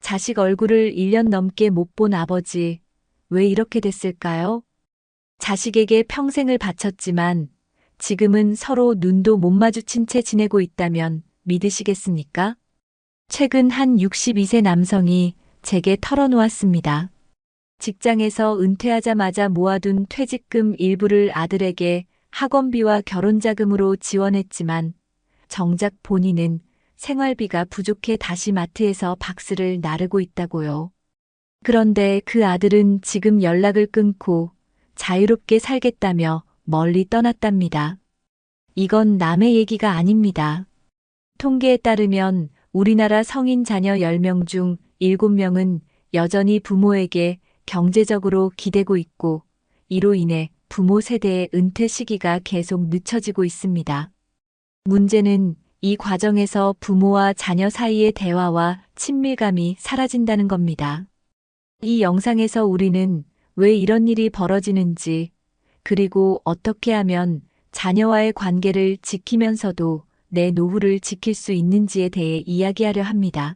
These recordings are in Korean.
자식 얼굴을 1년 넘게 못 본 아버지, 왜 이렇게 됐을까요? 자식에게 평생을 바쳤지만 지금은 서로 눈도 못 마주친 채 지내고 있다면 믿으시겠습니까? 최근 한 62세 남성이 제게 털어놓았습니다. 직장에서 은퇴하자마자 모아둔 퇴직금 일부를 아들에게 학원비와 결혼자금으로 지원했지만 정작 본인은 생활비가 부족해 다시 마트에서 박스를 나르고 있다고요. 그런데 그 아들은 지금 연락을 끊고 자유롭게 살겠다며 멀리 떠났답니다. 이건 남의 얘기가 아닙니다. 통계에 따르면 우리나라 성인 자녀 10명 중 7명은 여전히 부모에게 경제적으로 기대고 있고 이로 인해 부모 세대의 은퇴 시기가 계속 늦춰지고 있습니다. 문제는 이 과정에서 부모와 자녀 사이의 대화와 친밀감이 사라진다는 겁니다. 이 영상에서 우리는 왜 이런 일이 벌어지는지, 그리고 어떻게 하면 자녀와의 관계를 지키면서도 내 노후를 지킬 수 있는지에 대해 이야기하려 합니다.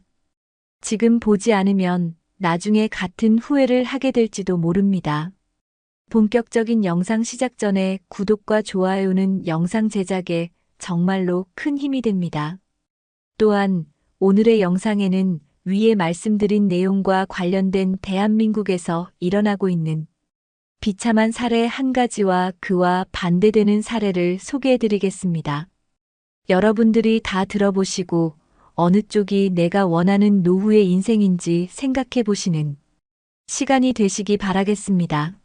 지금 보지 않으면 나중에 같은 후회를 하게 될지도 모릅니다. 본격적인 영상 시작 전에 구독과 좋아요는 영상 제작에 정말로 큰 힘이 됩니다. 또한 오늘의 영상에는 위에 말씀드린 내용과 관련된 대한민국에서 일어나고 있는 비참한 사례 한 가지와 그와 반대되는 사례를 소개해드리겠습니다. 여러분들이 다 들어보시고 어느 쪽이 내가 원하는 노후의 인생인지 생각해 보시는 시간이 되시기 바라겠습니다.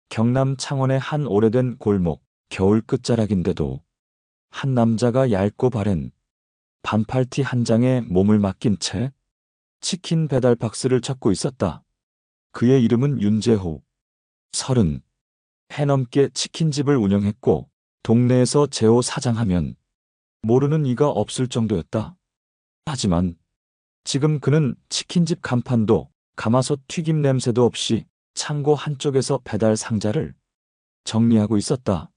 경남 창원의 한 오래된 골목, 겨울 끝자락인데도 한 남자가 얇고 바랜 반팔티 한 장에 몸을 맡긴 채 치킨 배달 박스를 찾고 있었다. 그의 이름은 윤재호. 30. 해넘게 치킨집을 운영했고 동네에서 재호 사장하면 모르는 이가 없을 정도였다. 하지만 지금 그는 치킨집 간판도 가마솥 튀김 냄새도 없이 창고 한쪽에서 배달 상자를 정리하고 있었다.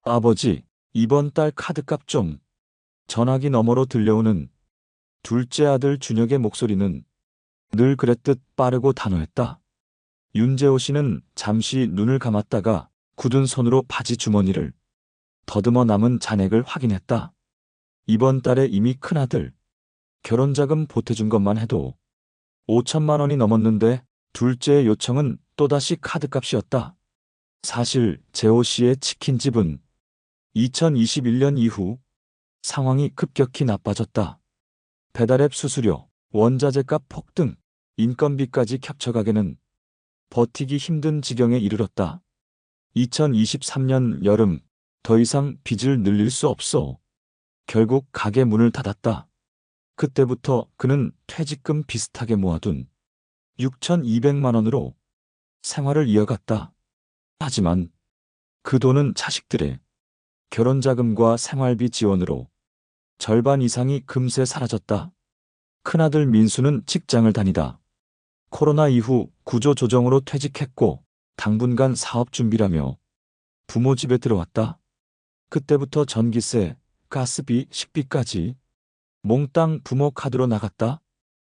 아버지, 이번 달 카드값 좀. 전화기 너머로 들려오는 둘째 아들 준혁의 목소리는 늘 그랬듯 빠르고 단호했다. 윤재호 씨는 잠시 눈을 감았다가 굳은 손으로 바지 주머니를 더듬어 남은 잔액을 확인했다. 이번 달에 이미 큰아들 결혼자금 보태준 것만 해도 5천만 원이 넘었는데 둘째의 요청은 또다시 카드값이었다. 사실 재호 씨의 치킨집은 2021년 이후 상황이 급격히 나빠졌다. 배달앱 수수료, 원자재값 폭등, 인건비까지 겹쳐가게는 버티기 힘든 지경에 이르렀다. 2023년 여름 더 이상 빚을 늘릴 수 없어. 결국 가게 문을 닫았다. 그때부터 그는 퇴직금 비슷하게 모아둔 6,200만 원으로 생활을 이어갔다. 하지만 그 돈은 자식들의 결혼자금과 생활비 지원으로 절반 이상이 금세 사라졌다. 큰아들 민수는 직장을 다니다 코로나 이후 구조조정으로 퇴직했고 당분간 사업 준비라며 부모 집에 들어왔다. 그때부터 전기세, 가스비, 식비까지 몽땅 부모 카드로 나갔다.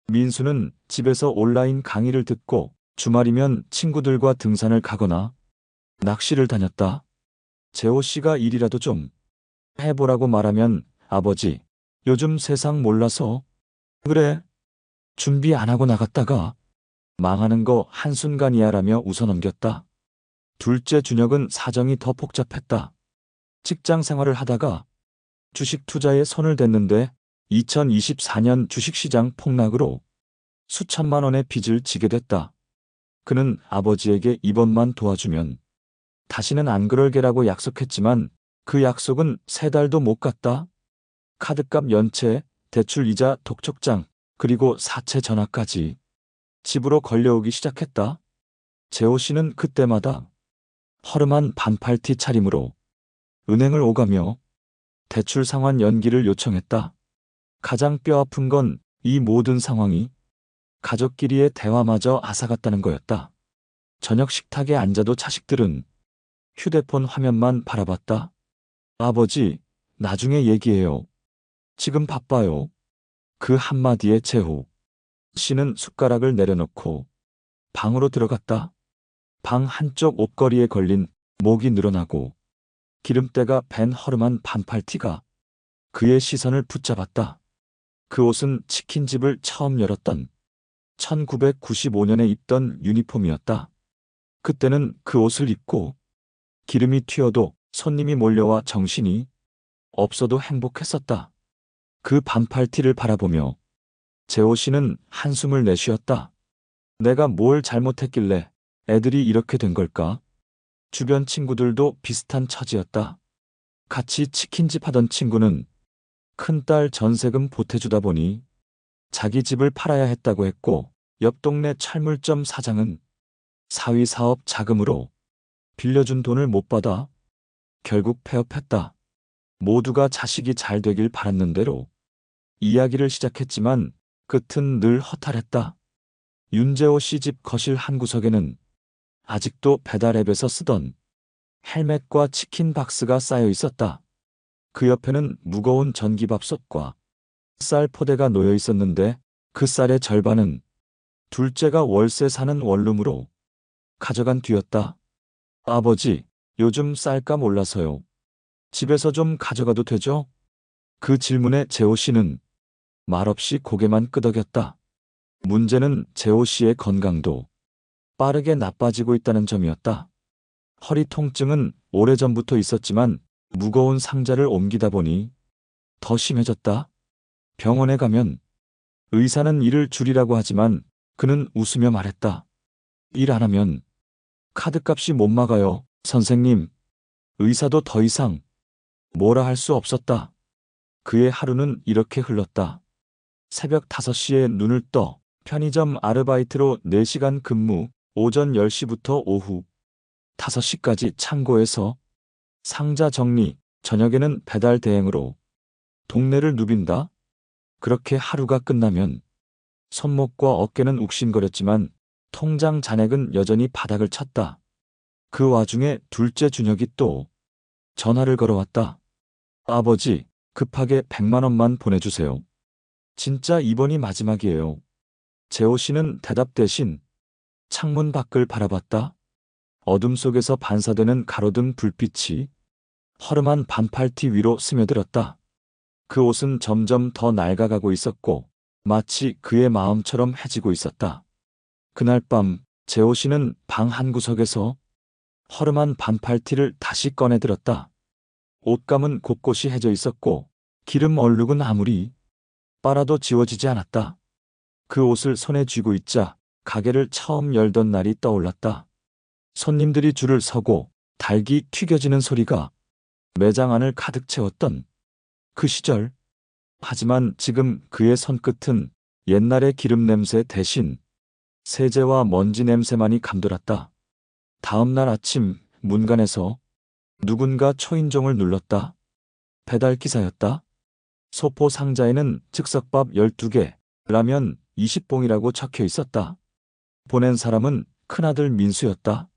민수는 집에서 온라인 강의를 듣고 주말이면 친구들과 등산을 가거나 낚시를 다녔다. 재호 씨가 일이라도 좀 해보라고 말하면 아버지, 요즘 세상 몰라서 그래, 준비 안 하고 나갔다가 망하는 거 한순간이야라며 웃어넘겼다. 둘째 준혁은 사정이 더 복잡했다. 직장 생활을 하다가 주식 투자에 손을 댔는데 2024년 주식시장 폭락으로 수천만 원의 빚을 지게 됐다. 그는 아버지에게 이번만 도와주면 다시는 안 그럴 게라고 약속했지만 그 약속은 3달도 못 갔다. 카드값 연체, 대출 이자, 독촉장, 그리고 사채 전화까지 집으로 걸려오기 시작했다. 재호 씨는 그때마다 허름한 반팔티 차림으로 은행을 오가며 대출 상환 연기를 요청했다. 가장 뼈아픈 건 이 모든 상황이 가족끼리의 대화마저 앗아갔다는 거였다. 저녁 식탁에 앉아도 자식들은 휴대폰 화면만 바라봤다. 아버지, 나중에 얘기해요. 지금 바빠요. 그 한마디에 재호 씨는 숟가락을 내려놓고 방으로 들어갔다. 방 한쪽 옷걸이에 걸린 목이 늘어나고 기름때가 밴 허름한 반팔티가 그의 시선을 붙잡았다. 그 옷은 치킨집을 처음 열었던 1995년에 입던 유니폼이었다. 그때는 그 옷을 입고 기름이 튀어도 손님이 몰려와 정신이 없어도 행복했었다. 그 반팔티를 바라보며 재호 씨는 한숨을 내쉬었다. 내가 뭘 잘못했길래 애들이 이렇게 된 걸까? 주변 친구들도 비슷한 처지였다. 같이 치킨집 하던 친구는 큰딸 전세금 보태주다 보니 자기 집을 팔아야 했다고 했고, 옆 동네 철물점 사장은 사위 사업 자금으로 빌려준 돈을 못 받아 결국 폐업했다. 모두가 자식이 잘 되길 바랐는 대로 이야기를 시작했지만 끝은 늘 허탈했다. 윤재호 씨 집 거실 한 구석에는 아직도 배달앱에서 쓰던 헬멧과 치킨 박스가 쌓여 있었다. 그 옆에는 무거운 전기밥솥과 쌀 포대가 놓여 있었는데 그 쌀의 절반은 둘째가 월세 사는 원룸으로 가져간 뒤였다. 아버지, 요즘 쌀값 올라서요. 집에서 좀 가져가도 되죠? 그 질문에 재호 씨는 말없이 고개만 끄덕였다. 문제는 재호 씨의 건강도 빠르게 나빠지고 있다는 점이었다. 허리 통증은 오래전부터 있었지만 무거운 상자를 옮기다 보니 더 심해졌다. 병원에 가면 의사는 일을 줄이라고 하지만 그는 웃으며 말했다. 일 안 하면 카드값이 못 막아요, 선생님. 의사도 더 이상 뭐라 할 수 없었다. 그의 하루는 이렇게 흘렀다. 새벽 5시에 눈을 떠 편의점 아르바이트로 4시간 근무, 오전 10시부터 오후 5시까지 창고에서 상자 정리, 저녁에는 배달 대행으로 동네를 누빈다. 그렇게 하루가 끝나면 손목과 어깨는 욱신거렸지만 통장 잔액은 여전히 바닥을 쳤다. 그 와중에 둘째 준혁이 또 전화를 걸어왔다. 아버지, 급하게 100만 원만 보내주세요. 진짜 이번이 마지막이에요. 재호 씨는 대답 대신 창문 밖을 바라봤다. 어둠 속에서 반사되는 가로등 불빛이 허름한 반팔티 위로 스며들었다. 그 옷은 점점 더 낡아가고 있었고 마치 그의 마음처럼 해지고 있었다. 그날 밤 재호 씨는 방 한구석에서 허름한 반팔티를 다시 꺼내들었다. 옷감은 곳곳이 해져 있었고 기름 얼룩은 아무리 빨아도 지워지지 않았다. 그 옷을 손에 쥐고 있자 가게를 처음 열던 날이 떠올랐다. 손님들이 줄을 서고 닭이 튀겨지는 소리가 매장 안을 가득 채웠던 그 시절. 하지만 지금 그의 손끝은 옛날의 기름 냄새 대신 세제와 먼지 냄새만이 감돌았다. 다음 날 아침 문간에서 누군가 초인종을 눌렀다. 배달 기사였다. 소포 상자에는 즉석밥 12개, 라면 20봉이라고 적혀 있었다. 보낸 사람은 큰아들 민수였다.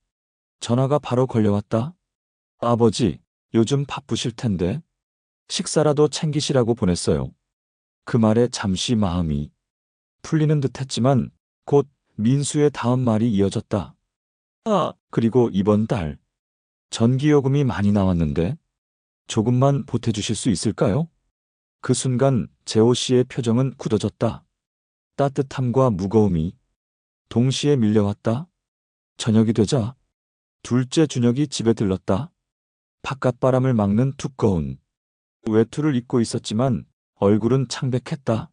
전화가 바로 걸려왔다. 아버지, 요즘 바쁘실 텐데 식사라도 챙기시라고 보냈어요. 그 말에 잠시 마음이 풀리는 듯 했지만 곧 민수의 다음 말이 이어졌다. 그리고 이번 달 전기요금이 많이 나왔는데 조금만 보태주실 수 있을까요? 그 순간 재호 씨의 표정은 굳어졌다. 따뜻함과 무거움이 동시에 밀려왔다. 저녁이 되자 둘째 준혁이 집에 들렀다. 바깥바람을 막는 두꺼운 외투를 입고 있었지만 얼굴은 창백했다.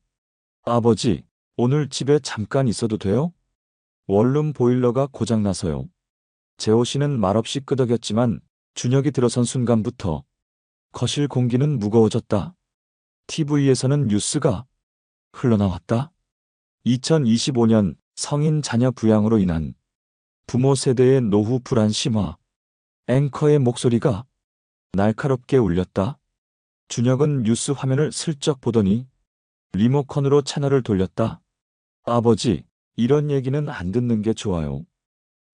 아버지, 오늘 집에 잠깐 있어도 돼요? 원룸 보일러가 고장나서요. 재호 씨는 말없이 끄덕였지만 준혁이 들어선 순간부터 거실 공기는 무거워졌다. TV에서는 뉴스가 흘러나왔다. 2025년 성인 자녀 부양으로 인한 부모 세대의 노후 불안 심화. 앵커의 목소리가 날카롭게 울렸다. 준혁은 뉴스 화면을 슬쩍 보더니 리모컨으로 채널을 돌렸다. 아버지, 이런 얘기는 안 듣는 게 좋아요.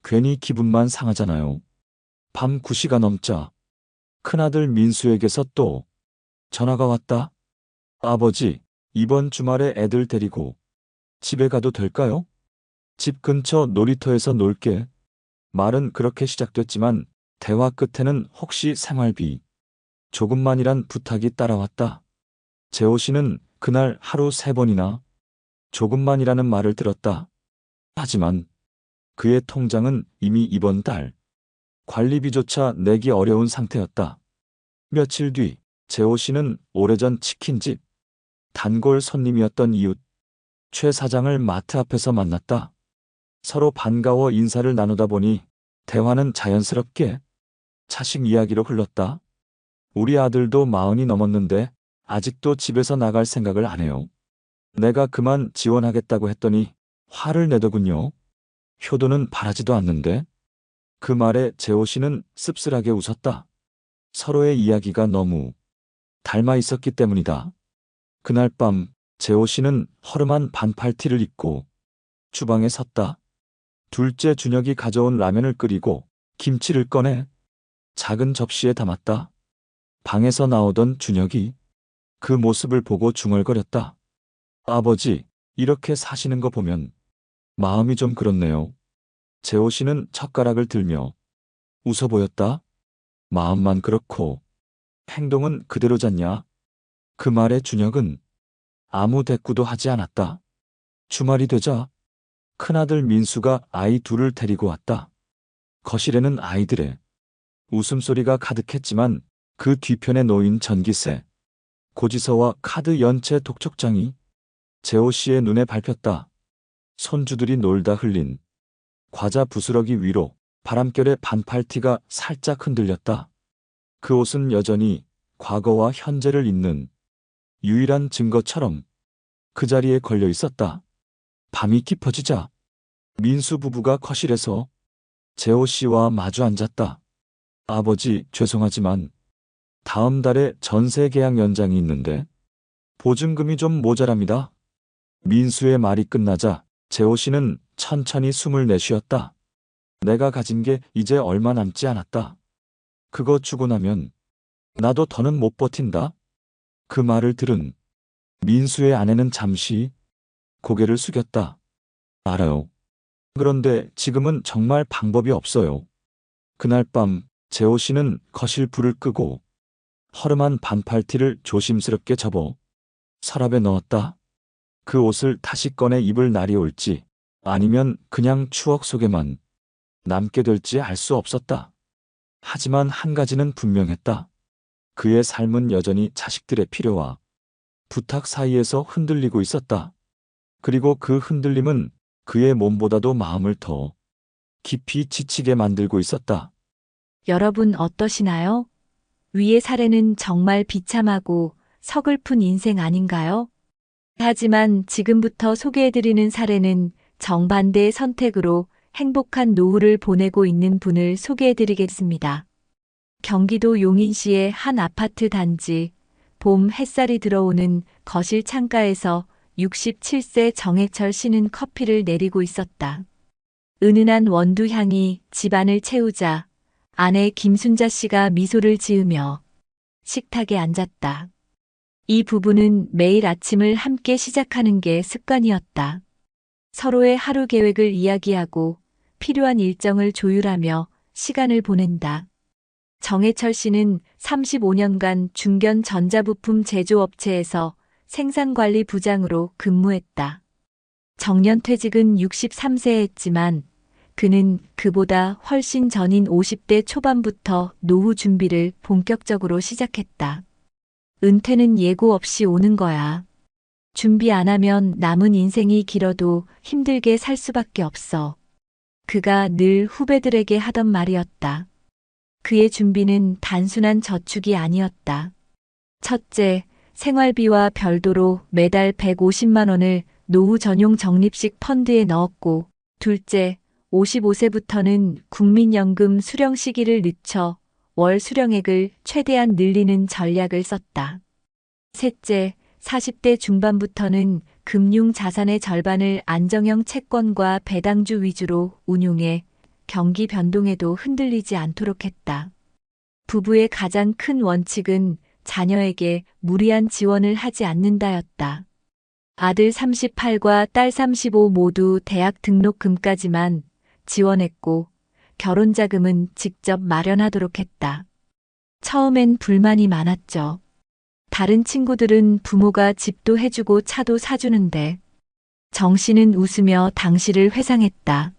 괜히 기분만 상하잖아요. 밤 9시가 넘자 큰아들 민수에게서 또 전화가 왔다. 아버지, 이번 주말에 애들 데리고 집에 가도 될까요? 집 근처 놀이터에서 놀게. 말은 그렇게 시작됐지만 대화 끝에는 혹시 생활비, 조금만이란 부탁이 따라왔다. 재호 씨는 그날 하루 3번이나 조금만이라는 말을 들었다. 하지만 그의 통장은 이미 이번 달 관리비조차 내기 어려운 상태였다. 며칠 뒤 재호 씨는 오래전 치킨집 단골 손님이었던 이웃 최 사장을 마트 앞에서 만났다. 서로 반가워 인사를 나누다 보니 대화는 자연스럽게 자식 이야기로 흘렀다. 우리 아들도 40이 넘었는데 아직도 집에서 나갈 생각을 안 해요. 내가 그만 지원하겠다고 했더니 화를 내더군요. 효도는 바라지도 않는데. 그 말에 재호 씨는 씁쓸하게 웃었다. 서로의 이야기가 너무 닮아 있었기 때문이다. 그날 밤 재호 씨는 허름한 반팔티를 입고 주방에 섰다. 둘째 준혁이 가져온 라면을 끓이고 김치를 꺼내 작은 접시에 담았다. 방에서 나오던 준혁이 그 모습을 보고 중얼거렸다. 아버지, 이렇게 사시는 거 보면 마음이 좀 그렇네요. 재호 씨는 젓가락을 들며 웃어 보였다. 마음만 그렇고 행동은 그대로잖냐? 그 말에 준혁은 아무 대꾸도 하지 않았다. 주말이 되자 큰아들 민수가 아이 둘을 데리고 왔다. 거실에는 아이들의 웃음소리가 가득했지만 그 뒤편에 놓인 전기세, 고지서와 카드 연체 독촉장이 재호 씨의 눈에 밟혔다. 손주들이 놀다 흘린 과자 부스러기 위로 바람결에 반팔티가 살짝 흔들렸다. 그 옷은 여전히 과거와 현재를 잇는 유일한 증거처럼 그 자리에 걸려 있었다. 밤이 깊어지자 민수 부부가 거실에서 재호 씨와 마주 앉았다. 아버지, 죄송하지만 다음 달에 전세 계약 연장이 있는데 보증금이 좀 모자랍니다. 민수의 말이 끝나자 재호 씨는 천천히 숨을 내쉬었다. 내가 가진 게 이제 얼마 남지 않았다. 그거 주고 나면 나도 더는 못 버틴다. 그 말을 들은 민수의 아내는 잠시 고개를 숙였다. 알아요. 그런데 지금은 정말 방법이 없어요. 그날 밤 재호 씨는 거실 불을 끄고 허름한 반팔티를 조심스럽게 접어 서랍에 넣었다. 그 옷을 다시 꺼내 입을 날이 올지 아니면 그냥 추억 속에만 남게 될지 알 수 없었다. 하지만 한 가지는 분명했다. 그의 삶은 여전히 자식들의 필요와 부탁 사이에서 흔들리고 있었다. 그리고 그 흔들림은 그의 몸보다도 마음을 더 깊이 지치게 만들고 있었다. 여러분 어떠시나요? 위의 사례는 정말 비참하고 서글픈 인생 아닌가요? 하지만 지금부터 소개해드리는 사례는 정반대의 선택으로 행복한 노후를 보내고 있는 분을 소개해드리겠습니다. 경기도 용인시의 한 아파트 단지, 봄 햇살이 들어오는 거실 창가에서 67세 정해철 씨는 커피를 내리고 있었다. 은은한 원두 향이 집안을 채우자 아내 김순자 씨가 미소를 지으며 식탁에 앉았다. 이 부부는 매일 아침을 함께 시작하는 게 습관이었다. 서로의 하루 계획을 이야기하고 필요한 일정을 조율하며 시간을 보낸다. 정해철 씨는 35년간 중견 전자부품 제조업체에서 생산관리 부장으로 근무했다. 정년퇴직은 63세에 했지만 그는 그보다 훨씬 전인 50대 초반부터 노후 준비를 본격적으로 시작했다. 은퇴는 예고 없이 오는 거야. 준비 안 하면 남은 인생이 길어도 힘들게 살 수밖에 없어. 그가 늘 후배들에게 하던 말이었다. 그의 준비는 단순한 저축이 아니었다. 첫째, 생활비와 별도로 매달 150만 원을 노후 전용 적립식 펀드에 넣었고, 둘째, 55세부터는 국민연금 수령 시기를 늦춰 월 수령액을 최대한 늘리는 전략을 썼다. 셋째, 40대 중반부터는 금융 자산의 절반을 안정형 채권과 배당주 위주로 운용해 경기 변동에도 흔들리지 않도록 했다. 부부의 가장 큰 원칙은 자녀에게 무리한 지원을 하지 않는다였다. 아들 38과 딸 35 모두 대학 등록금까지만 지원했고 결혼 자금은 직접 마련하도록 했다. 처음엔 불만이 많았죠. 다른 친구들은 부모가 집도 해주고 차도 사주는데 정 씨는 웃으며 당시를 회상했다.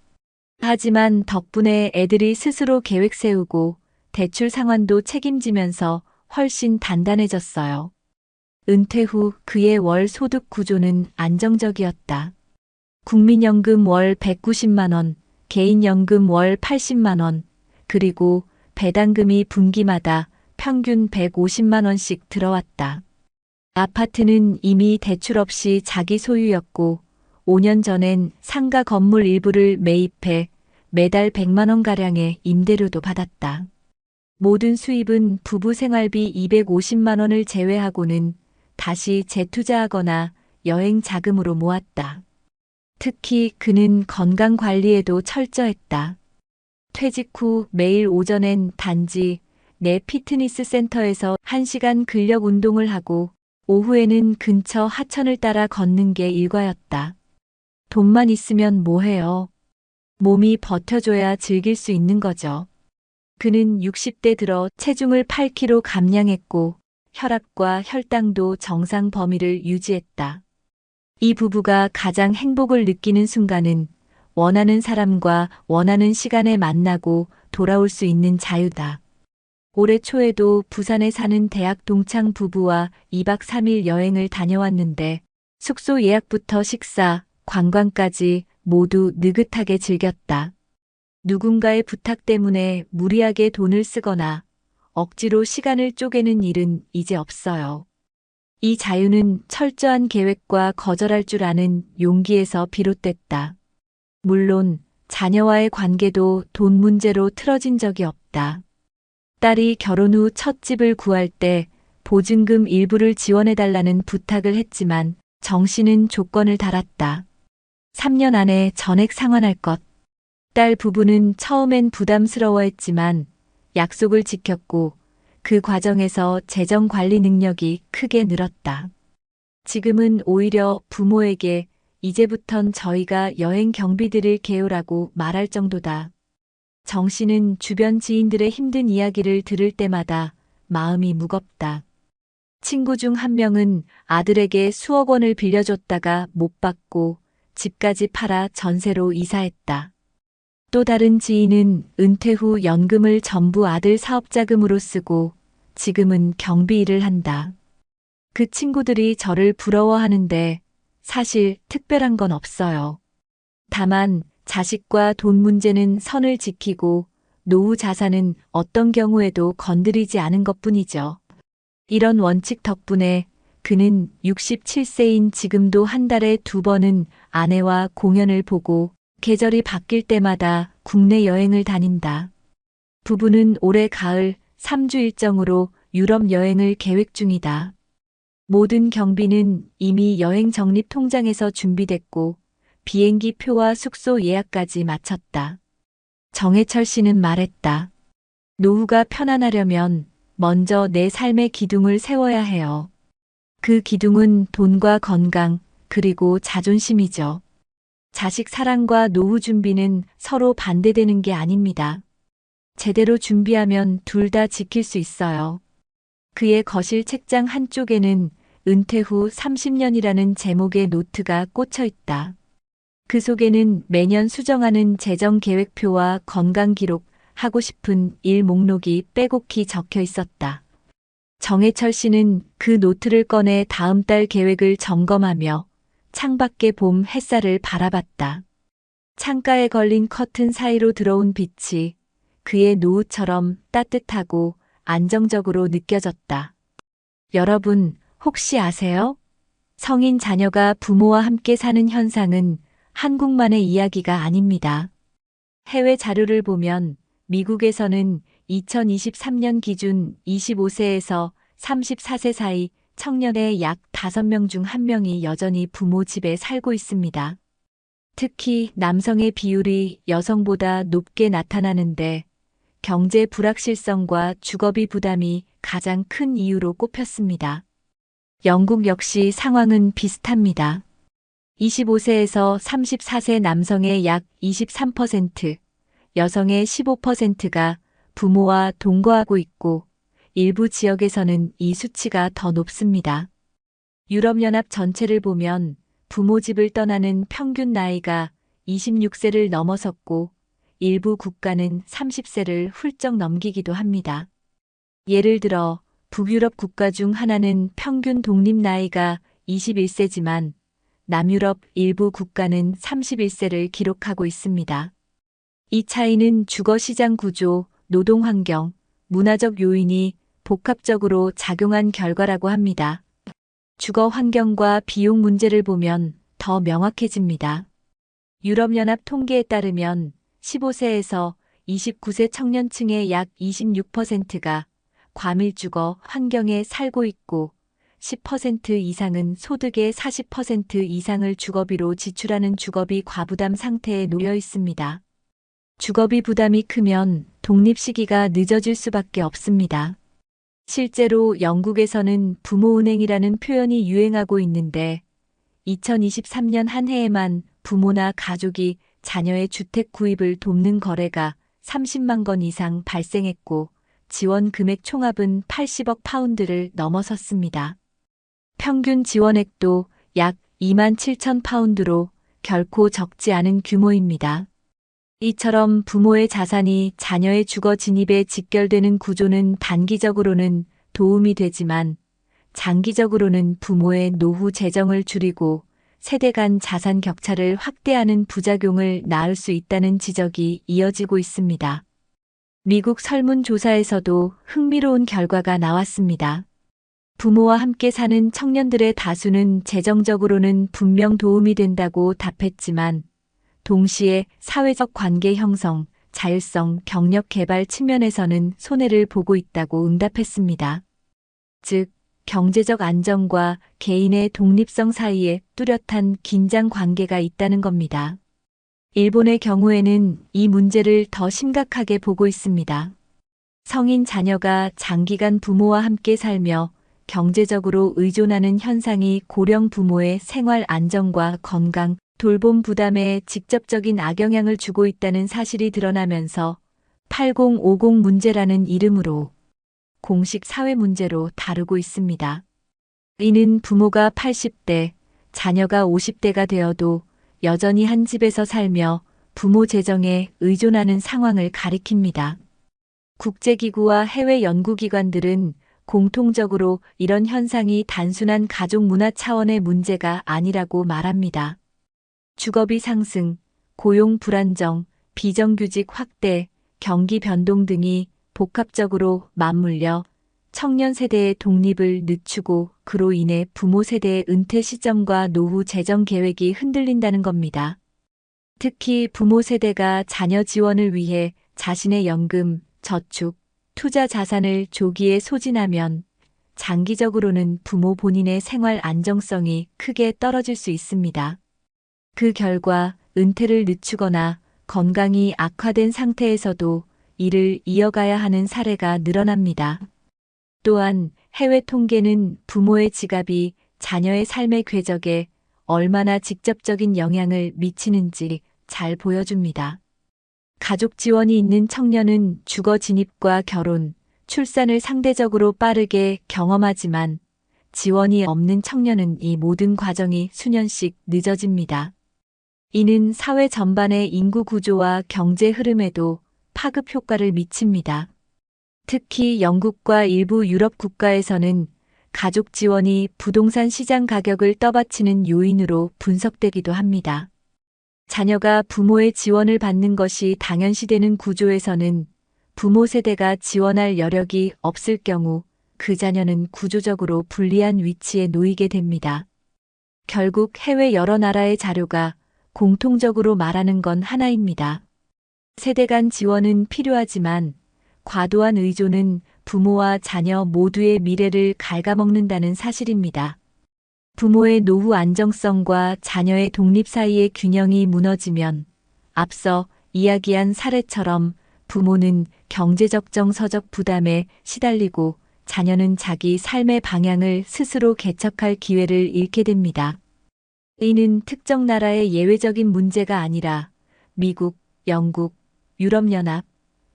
하지만 덕분에 애들이 스스로 계획 세우고 대출 상환도 책임지면서 훨씬 단단해졌어요. 은퇴 후 그의 월 소득 구조는 안정적이었다. 국민연금 월 190만 원, 개인연금 월 80만 원, 그리고 배당금이 분기마다 평균 150만 원씩 들어왔다. 아파트는 이미 대출 없이 자기 소유였고 5년 전엔 상가 건물 일부를 매입해 매달 100만 원가량의 임대료도 받았다. 모든 수입은 부부 생활비 250만 원을 제외하고는 다시 재투자하거나 여행 자금으로 모았다. 특히 그는 건강 관리에도 철저했다. 퇴직 후 매일 오전엔 단지 내 피트니스 센터에서 1시간 근력 운동을 하고 오후에는 근처 하천을 따라 걷는 게 일과였다. 돈만 있으면 뭐해요? 몸이 버텨줘야 즐길 수 있는 거죠. 그는 60대 들어 체중을 8kg 감량했고 혈압과 혈당도 정상 범위를 유지했다. 이 부부가 가장 행복을 느끼는 순간은 원하는 사람과 원하는 시간에 만나고 돌아올 수 있는 자유다. 올해 초에도 부산에 사는 대학 동창 부부와 2박 3일 여행을 다녀왔는데 숙소 예약부터 식사, 관광까지 모두 느긋하게 즐겼다. 누군가의 부탁 때문에 무리하게 돈을 쓰거나 억지로 시간을 쪼개는 일은 이제 없어요. 이 자유는 철저한 계획과 거절할 줄 아는 용기에서 비롯됐다. 물론 자녀와의 관계도 돈 문제로 틀어진 적이 없다. 딸이 결혼 후 첫 집을 구할 때 보증금 일부를 지원해달라는 부탁을 했지만 정 씨는 조건을 달았다. 3년 안에 전액 상환할 것. 딸 부부는 처음엔 부담스러워했지만 약속을 지켰고 그 과정에서 재정 관리 능력이 크게 늘었다. 지금은 오히려 부모에게 이제부턴 저희가 여행 경비 드릴게요라고 말할 정도다. 정 씨는 주변 지인들의 힘든 이야기를 들을 때마다 마음이 무겁다. 친구 중 한 명은 아들에게 수억 원을 빌려줬다가 못 받고 집까지 팔아 전세로 이사했다. 또 다른 지인은 은퇴 후 연금을 전부 아들 사업자금으로 쓰고 지금은 경비 일을 한다. 그 친구들이 저를 부러워하는데 사실 특별한 건 없어요. 다만 자식과 돈 문제는 선을 지키고 노후 자산은 어떤 경우에도 건드리지 않은 것뿐이죠. 이런 원칙 덕분에 그는 67세인 지금도 한 달에 2번은 아내와 공연을 보고 계절이 바뀔 때마다 국내 여행을 다닌다. 부부는 올해 가을 3주 일정으로 유럽 여행을 계획 중이다. 모든 경비는 이미 여행 적립 통장에서 준비됐고 비행기 표와 숙소 예약까지 마쳤다. 정해철 씨는 말했다. 노후가 편안하려면 먼저 내 삶의 기둥을 세워야 해요. 그 기둥은 돈과 건강, 그리고 자존심이죠. 자식 사랑과 노후 준비는 서로 반대되는 게 아닙니다. 제대로 준비하면 둘 다 지킬 수 있어요. 그의 거실 책장 한쪽에는 은퇴 후 30년이라는 제목의 노트가 꽂혀 있다. 그 속에는 매년 수정하는 재정 계획표와 건강 기록, 하고 싶은 일 목록이 빼곡히 적혀 있었다. 정해철 씨는 그 노트를 꺼내 다음 달 계획을 점검하며 창밖의 봄 햇살을 바라봤다. 창가에 걸린 커튼 사이로 들어온 빛이 그의 노후처럼 따뜻하고 안정적으로 느껴졌다. 여러분, 혹시 아세요? 성인 자녀가 부모와 함께 사는 현상은 한국만의 이야기가 아닙니다. 해외 자료를 보면 미국에서는 2023년 기준 25세에서 34세 사이 청년의 약 5명 중 1명이 여전히 부모 집에 살고 있습니다. 특히 남성의 비율이 여성보다 높게 나타나는데 경제 불확실성과 주거비 부담이 가장 큰 이유로 꼽혔습니다. 영국 역시 상황은 비슷합니다. 25세에서 34세 남성의 약 23%, 여성의 15%가 부모와 동거하고 있고 일부 지역에서는 이 수치가 더 높습니다. 유럽연합 전체를 보면 부모 집을 떠나는 평균 나이가 26세를 넘어섰고 일부 국가는 30세를 훌쩍 넘기기도 합니다. 예를 들어 북유럽 국가 중 하나는 평균 독립 나이가 21세지만 남유럽 일부 국가는 31세를 기록하고 있습니다. 이 차이는 주거 시장 구조, 노동 환경, 문화적 요인이 복합적으로 작용한 결과라고 합니다. 주거 환경과 비용 문제를 보면 더 명확해집니다. 유럽연합 통계에 따르면 15세에서 29세 청년층의 약 26%가 과밀주거 환경에 살고 있고 10% 이상은 소득의 40% 이상을 주거비로 지출하는 주거비 과부담 상태에 놓여 있습니다. 주거비 부담이 크면 독립 시기가 늦어질 수밖에 없습니다. 실제로 영국에서는 부모은행이라는 표현이 유행하고 있는데 2023년 한 해에만 부모나 가족이 자녀의 주택 구입을 돕는 거래가 30만 건 이상 발생했고 지원 금액 총합은 80억 파운드를 넘어섰습니다. 평균 지원액도 약 2만 7천 파운드로 결코 적지 않은 규모입니다. 이처럼 부모의 자산이 자녀의 주거 진입에 직결되는 구조는 단기적으로는 도움이 되지만 장기적으로는 부모의 노후 재정을 줄이고 세대 간 자산 격차를 확대하는 부작용을 낳을 수 있다는 지적이 이어지고 있습니다. 미국 설문조사에서도 흥미로운 결과가 나왔습니다. 부모와 함께 사는 청년들의 다수는 재정적으로는 분명 도움이 된다고 답했지만 동시에 사회적 관계 형성, 자율성, 경력 개발 측면에서는 손해를 보고 있다고 응답했습니다. 즉, 경제적 안정과 개인의 독립성 사이에 뚜렷한 긴장 관계가 있다는 겁니다. 일본의 경우에는 이 문제를 더 심각하게 보고 있습니다. 성인 자녀가 장기간 부모와 함께 살며 경제적으로 의존하는 현상이 고령 부모의 생활 안정과 건강, 돌봄 부담에 직접적인 악영향을 주고 있다는 사실이 드러나면서 8050 문제라는 이름으로 공식 사회 문제로 다루고 있습니다. 이는 부모가 80대, 자녀가 50대가 되어도 여전히 한 집에서 살며 부모 재정에 의존하는 상황을 가리킵니다. 국제기구와 해외 연구기관들은 공통적으로 이런 현상이 단순한 가족 문화 차원의 문제가 아니라고 말합니다. 주거비 상승, 고용 불안정, 비정규직 확대, 경기 변동 등이 복합적으로 맞물려 청년 세대의 독립을 늦추고 그로 인해 부모 세대의 은퇴 시점과 노후 재정 계획이 흔들린다는 겁니다. 특히 부모 세대가 자녀 지원을 위해 자신의 연금, 저축, 투자 자산을 조기에 소진하면 장기적으로는 부모 본인의 생활 안정성이 크게 떨어질 수 있습니다. 그 결과 은퇴를 늦추거나 건강이 악화된 상태에서도 이를 이어가야 하는 사례가 늘어납니다. 또한 해외 통계는 부모의 지갑이 자녀의 삶의 궤적에 얼마나 직접적인 영향을 미치는지 잘 보여줍니다. 가족 지원이 있는 청년은 주거 진입과 결혼, 출산을 상대적으로 빠르게 경험하지만 지원이 없는 청년은 이 모든 과정이 수년씩 늦어집니다. 이는 사회 전반의 인구 구조와 경제 흐름에도 파급 효과를 미칩니다. 특히 영국과 일부 유럽 국가에서는 가족 지원이 부동산 시장 가격을 떠받치는 요인으로 분석되기도 합니다. 자녀가 부모의 지원을 받는 것이 당연시되는 구조에서는 부모 세대가 지원할 여력이 없을 경우 그 자녀는 구조적으로 불리한 위치에 놓이게 됩니다. 결국 해외 여러 나라의 자료가 공통적으로 말하는 건 하나입니다. 세대 간 지원은 필요하지만 과도한 의존은 부모와 자녀 모두의 미래를 갉아먹는다는 사실입니다. 부모의 노후 안정성과 자녀의 독립 사이의 균형이 무너지면 앞서 이야기한 사례처럼 부모는 경제적 정서적 부담에 시달리고 자녀는 자기 삶의 방향을 스스로 개척할 기회를 잃게 됩니다. 이는 특정 나라의 예외적인 문제가 아니라 미국, 영국, 유럽연합,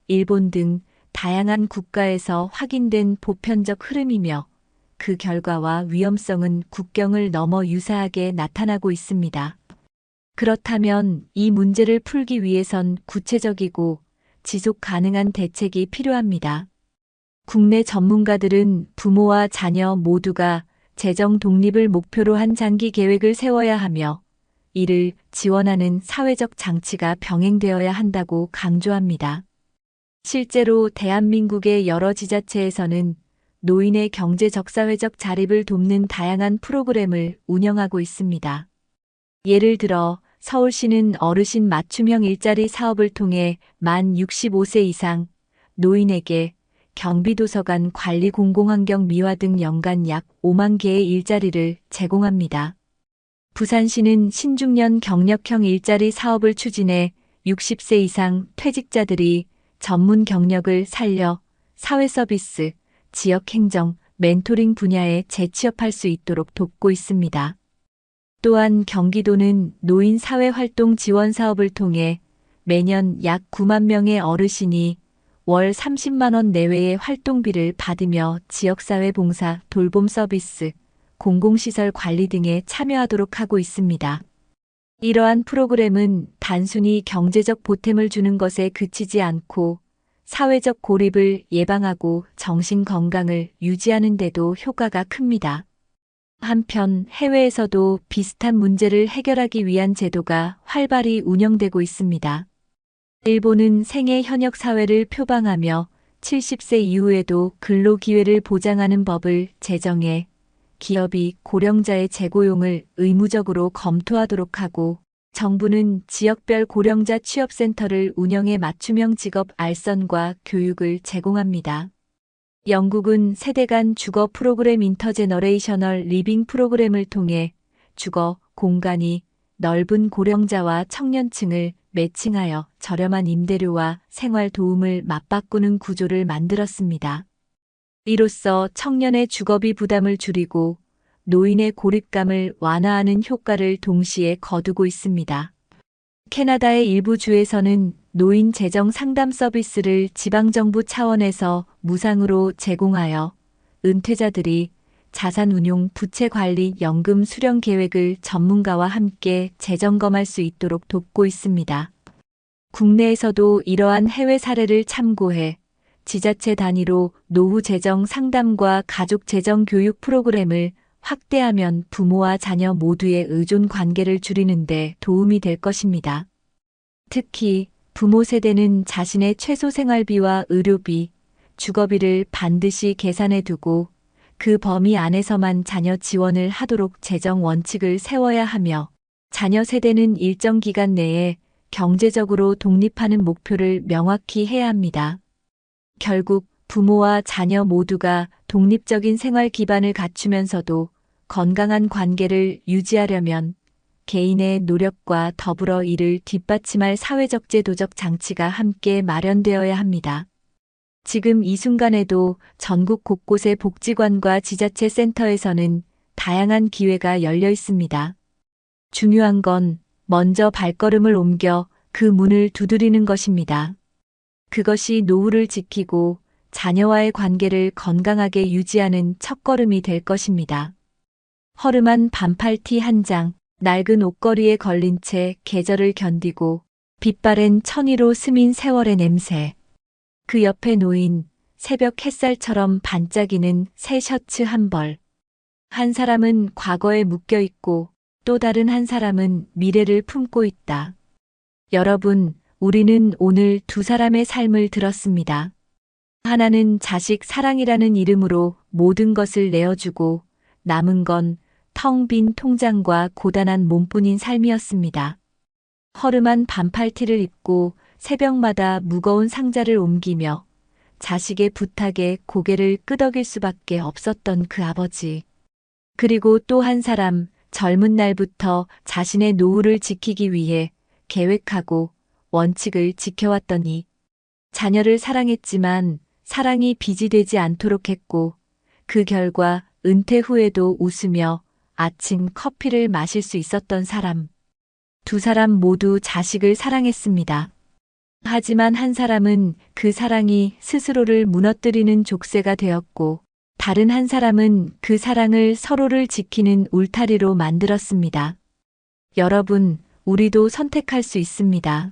일본 등 다양한 국가에서 확인된 보편적 흐름이며 그 결과와 위험성은 국경을 넘어 유사하게 나타나고 있습니다. 그렇다면 이 문제를 풀기 위해선 구체적이고 지속 가능한 대책이 필요합니다. 국내 전문가들은 부모와 자녀 모두가 재정 독립을 목표로 한 장기 계획을 세워야 하며 이를 지원하는 사회적 장치가 병행되어야 한다고 강조합니다. 실제로 대한민국의 여러 지자체에서는 노인의 경제 적사회적 자립을 돕는 다양한 프로그램을 운영하고 있습니다. 예를 들어 서울시는 어르신 맞춤형 일자리 사업을 통해 만 65세 이상 노인에게 경비도서관 관리 공공환경 미화 등 연간 약 5만 개의 일자리를 제공합니다. 부산시는 신중년 경력형 일자리 사업을 추진해 60세 이상 퇴직자들이 전문 경력을 살려 사회서비스, 지역행정, 멘토링 분야에 재취업할 수 있도록 돕고 있습니다. 또한 경기도는 노인 사회활동 지원 사업을 통해 매년 약 9만 명의 어르신이 월 30만 원 내외의 활동비를 받으며 지역사회 봉사, 돌봄 서비스, 공공시설 관리 등에 참여하도록 하고 있습니다. 이러한 프로그램은 단순히 경제적 보탬을 주는 것에 그치지 않고 사회적 고립을 예방하고 정신 건강을 유지하는 데도 효과가 큽니다. 한편 해외에서도 비슷한 문제를 해결하기 위한 제도가 활발히 운영되고 있습니다. 일본은 생애 현역 사회를 표방하며 70세 이후에도 근로 기회를 보장하는 법을 제정해 기업이 고령자의 재고용을 의무적으로 검토하도록 하고 정부는 지역별 고령자 취업센터를 운영해 맞춤형 직업 알선과 교육을 제공합니다. 영국은 세대 간 주거 프로그램 인터제너레이셔널 리빙 프로그램을 통해 주거 공간이 넓은 고령자와 청년층을 매칭하여 저렴한 임대료와 생활 도움을 맞바꾸는 구조를 만들었습니다. 이로써 청년의 주거비 부담을 줄이고 노인의 고립감을 완화하는 효과를 동시에 거두고 있습니다. 캐나다의 일부 주에서는 노인 재정 상담 서비스를 지방정부 차원에서 무상으로 제공하여 은퇴자들이 자산운용 부채관리 연금 수령 계획을 전문가와 함께 재점검할 수 있도록 돕고 있습니다. 국내에서도 이러한 해외 사례를 참고해 지자체 단위로 노후 재정 상담과 가족 재정 교육 프로그램을 확대하면 부모와 자녀 모두의 의존 관계를 줄이는 데 도움이 될 것입니다. 특히 부모 세대는 자신의 최소 생활비와 의료비, 주거비를 반드시 계산해 두고 그 범위 안에서만 자녀 지원을 하도록 재정 원칙을 세워야 하며 자녀 세대는 일정 기간 내에 경제적으로 독립하는 목표를 명확히 해야 합니다. 결국 부모와 자녀 모두가 독립적인 생활 기반을 갖추면서도 건강한 관계를 유지하려면 개인의 노력과 더불어 이를 뒷받침할 사회적 제도적 장치가 함께 마련되어야 합니다. 지금 이 순간에도 전국 곳곳의 복지관과 지자체 센터에서는 다양한 기회가 열려 있습니다. 중요한 건 먼저 발걸음을 옮겨 그 문을 두드리는 것입니다. 그것이 노후를 지키고 자녀와의 관계를 건강하게 유지하는 첫걸음이 될 것입니다. 허름한 반팔티 한 장, 낡은 옷걸이에 걸린 채 계절을 견디고 빛바랜 천위로 스민 세월의 냄새. 그 옆에 놓인 새벽 햇살처럼 반짝이는 새 셔츠 한 벌. 한 사람은 과거에 묶여 있고 또 다른 한 사람은 미래를 품고 있다. 여러분, 우리는 오늘 두 사람의 삶을 들었습니다. 하나는 자식 사랑이라는 이름으로 모든 것을 내어주고 남은 건 텅 빈 통장과 고단한 몸뿐인 삶이었습니다. 허름한 반팔티를 입고 새벽마다 무거운 상자를 옮기며 자식의 부탁에 고개를 끄덕일 수밖에 없었던 그 아버지. 그리고 또 한 사람, 젊은 날부터 자신의 노후를 지키기 위해 계획하고 원칙을 지켜왔더니 자녀를 사랑했지만 사랑이 빚이 되지 않도록 했고 그 결과 은퇴 후에도 웃으며 아침 커피를 마실 수 있었던 사람. 두 사람 모두 자식을 사랑했습니다. 하지만 한 사람은 그 사랑이 스스로를 무너뜨리는 족쇄가 되었고, 다른 한 사람은 그 사랑을 서로를 지키는 울타리로 만들었습니다. 여러분, 우리도 선택할 수 있습니다.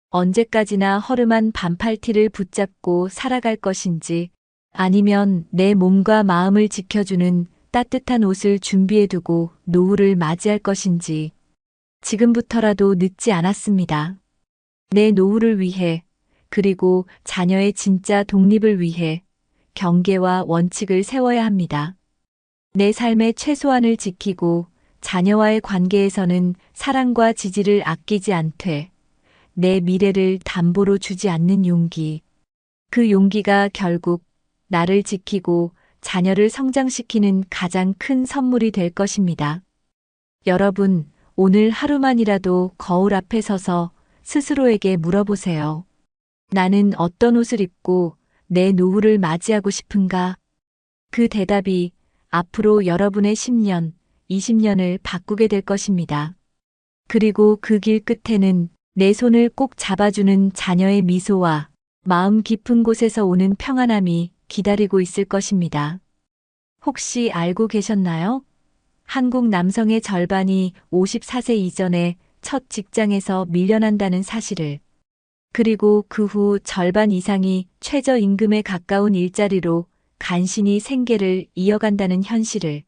언제까지나 허름한 반팔티를 붙잡고 살아갈 것인지, 아니면 내 몸과 마음을 지켜주는 따뜻한 옷을 준비해두고 노후를 맞이할 것인지, 지금부터라도 늦지 않았습니다. 내 노후를 위해, 그리고 자녀의 진짜 독립을 위해 경계와 원칙을 세워야 합니다. 내 삶의 최소한을 지키고 자녀와의 관계에서는 사랑과 지지를 아끼지 않되 내 미래를 담보로 주지 않는 용기. 그 용기가 결국 나를 지키고 자녀를 성장시키는 가장 큰 선물이 될 것입니다. 여러분, 오늘 하루만이라도 거울 앞에 서서 스스로에게 물어보세요. 나는 어떤 옷을 입고 내 노후를 맞이하고 싶은가? 그 대답이 앞으로 여러분의 10년, 20년을 바꾸게 될 것입니다. 그리고 그 길 끝에는 내 손을 꼭 잡아주는 자녀의 미소와 마음 깊은 곳에서 오는 평안함이 기다리고 있을 것입니다. 혹시 알고 계셨나요? 한국 남성의 절반이 54세 이전에 첫 직장에서 밀려난다는 사실을, 그리고 그 후 절반 이상이 최저임금에 가까운 일자리로 간신히 생계를 이어간다는 현실을.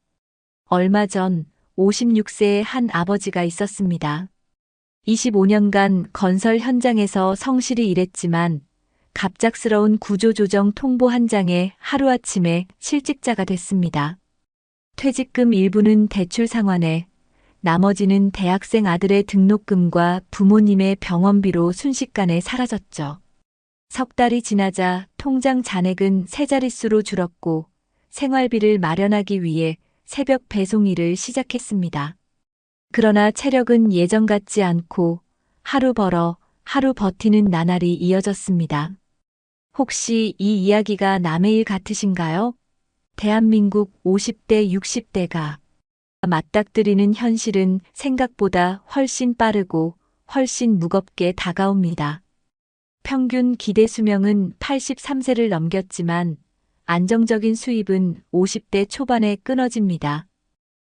얼마 전 56세의 한 아버지가 있었습니다. 25년간 건설 현장에서 성실히 일했지만 갑작스러운 구조조정 통보 한 장에 하루아침에 실직자가 됐습니다. 퇴직금 일부는 대출 상환에, 나머지는 대학생 아들의 등록금과 부모님의 병원비로 순식간에 사라졌죠. 석 달이 지나자 통장 잔액은 세 자릿수로 줄었고 생활비를 마련하기 위해 새벽 배송 일을 시작했습니다. 그러나 체력은 예전 같지 않고 하루 벌어 하루 버티는 나날이 이어졌습니다. 혹시 이 이야기가 남의 일 같으신가요? 대한민국 50대, 60대가 맞닥뜨리는 현실은 생각보다 훨씬 빠르고 훨씬 무겁게 다가옵니다. 평균 기대 수명은 83세를 넘겼지만 안정적인 수입은 50대 초반에 끊어집니다.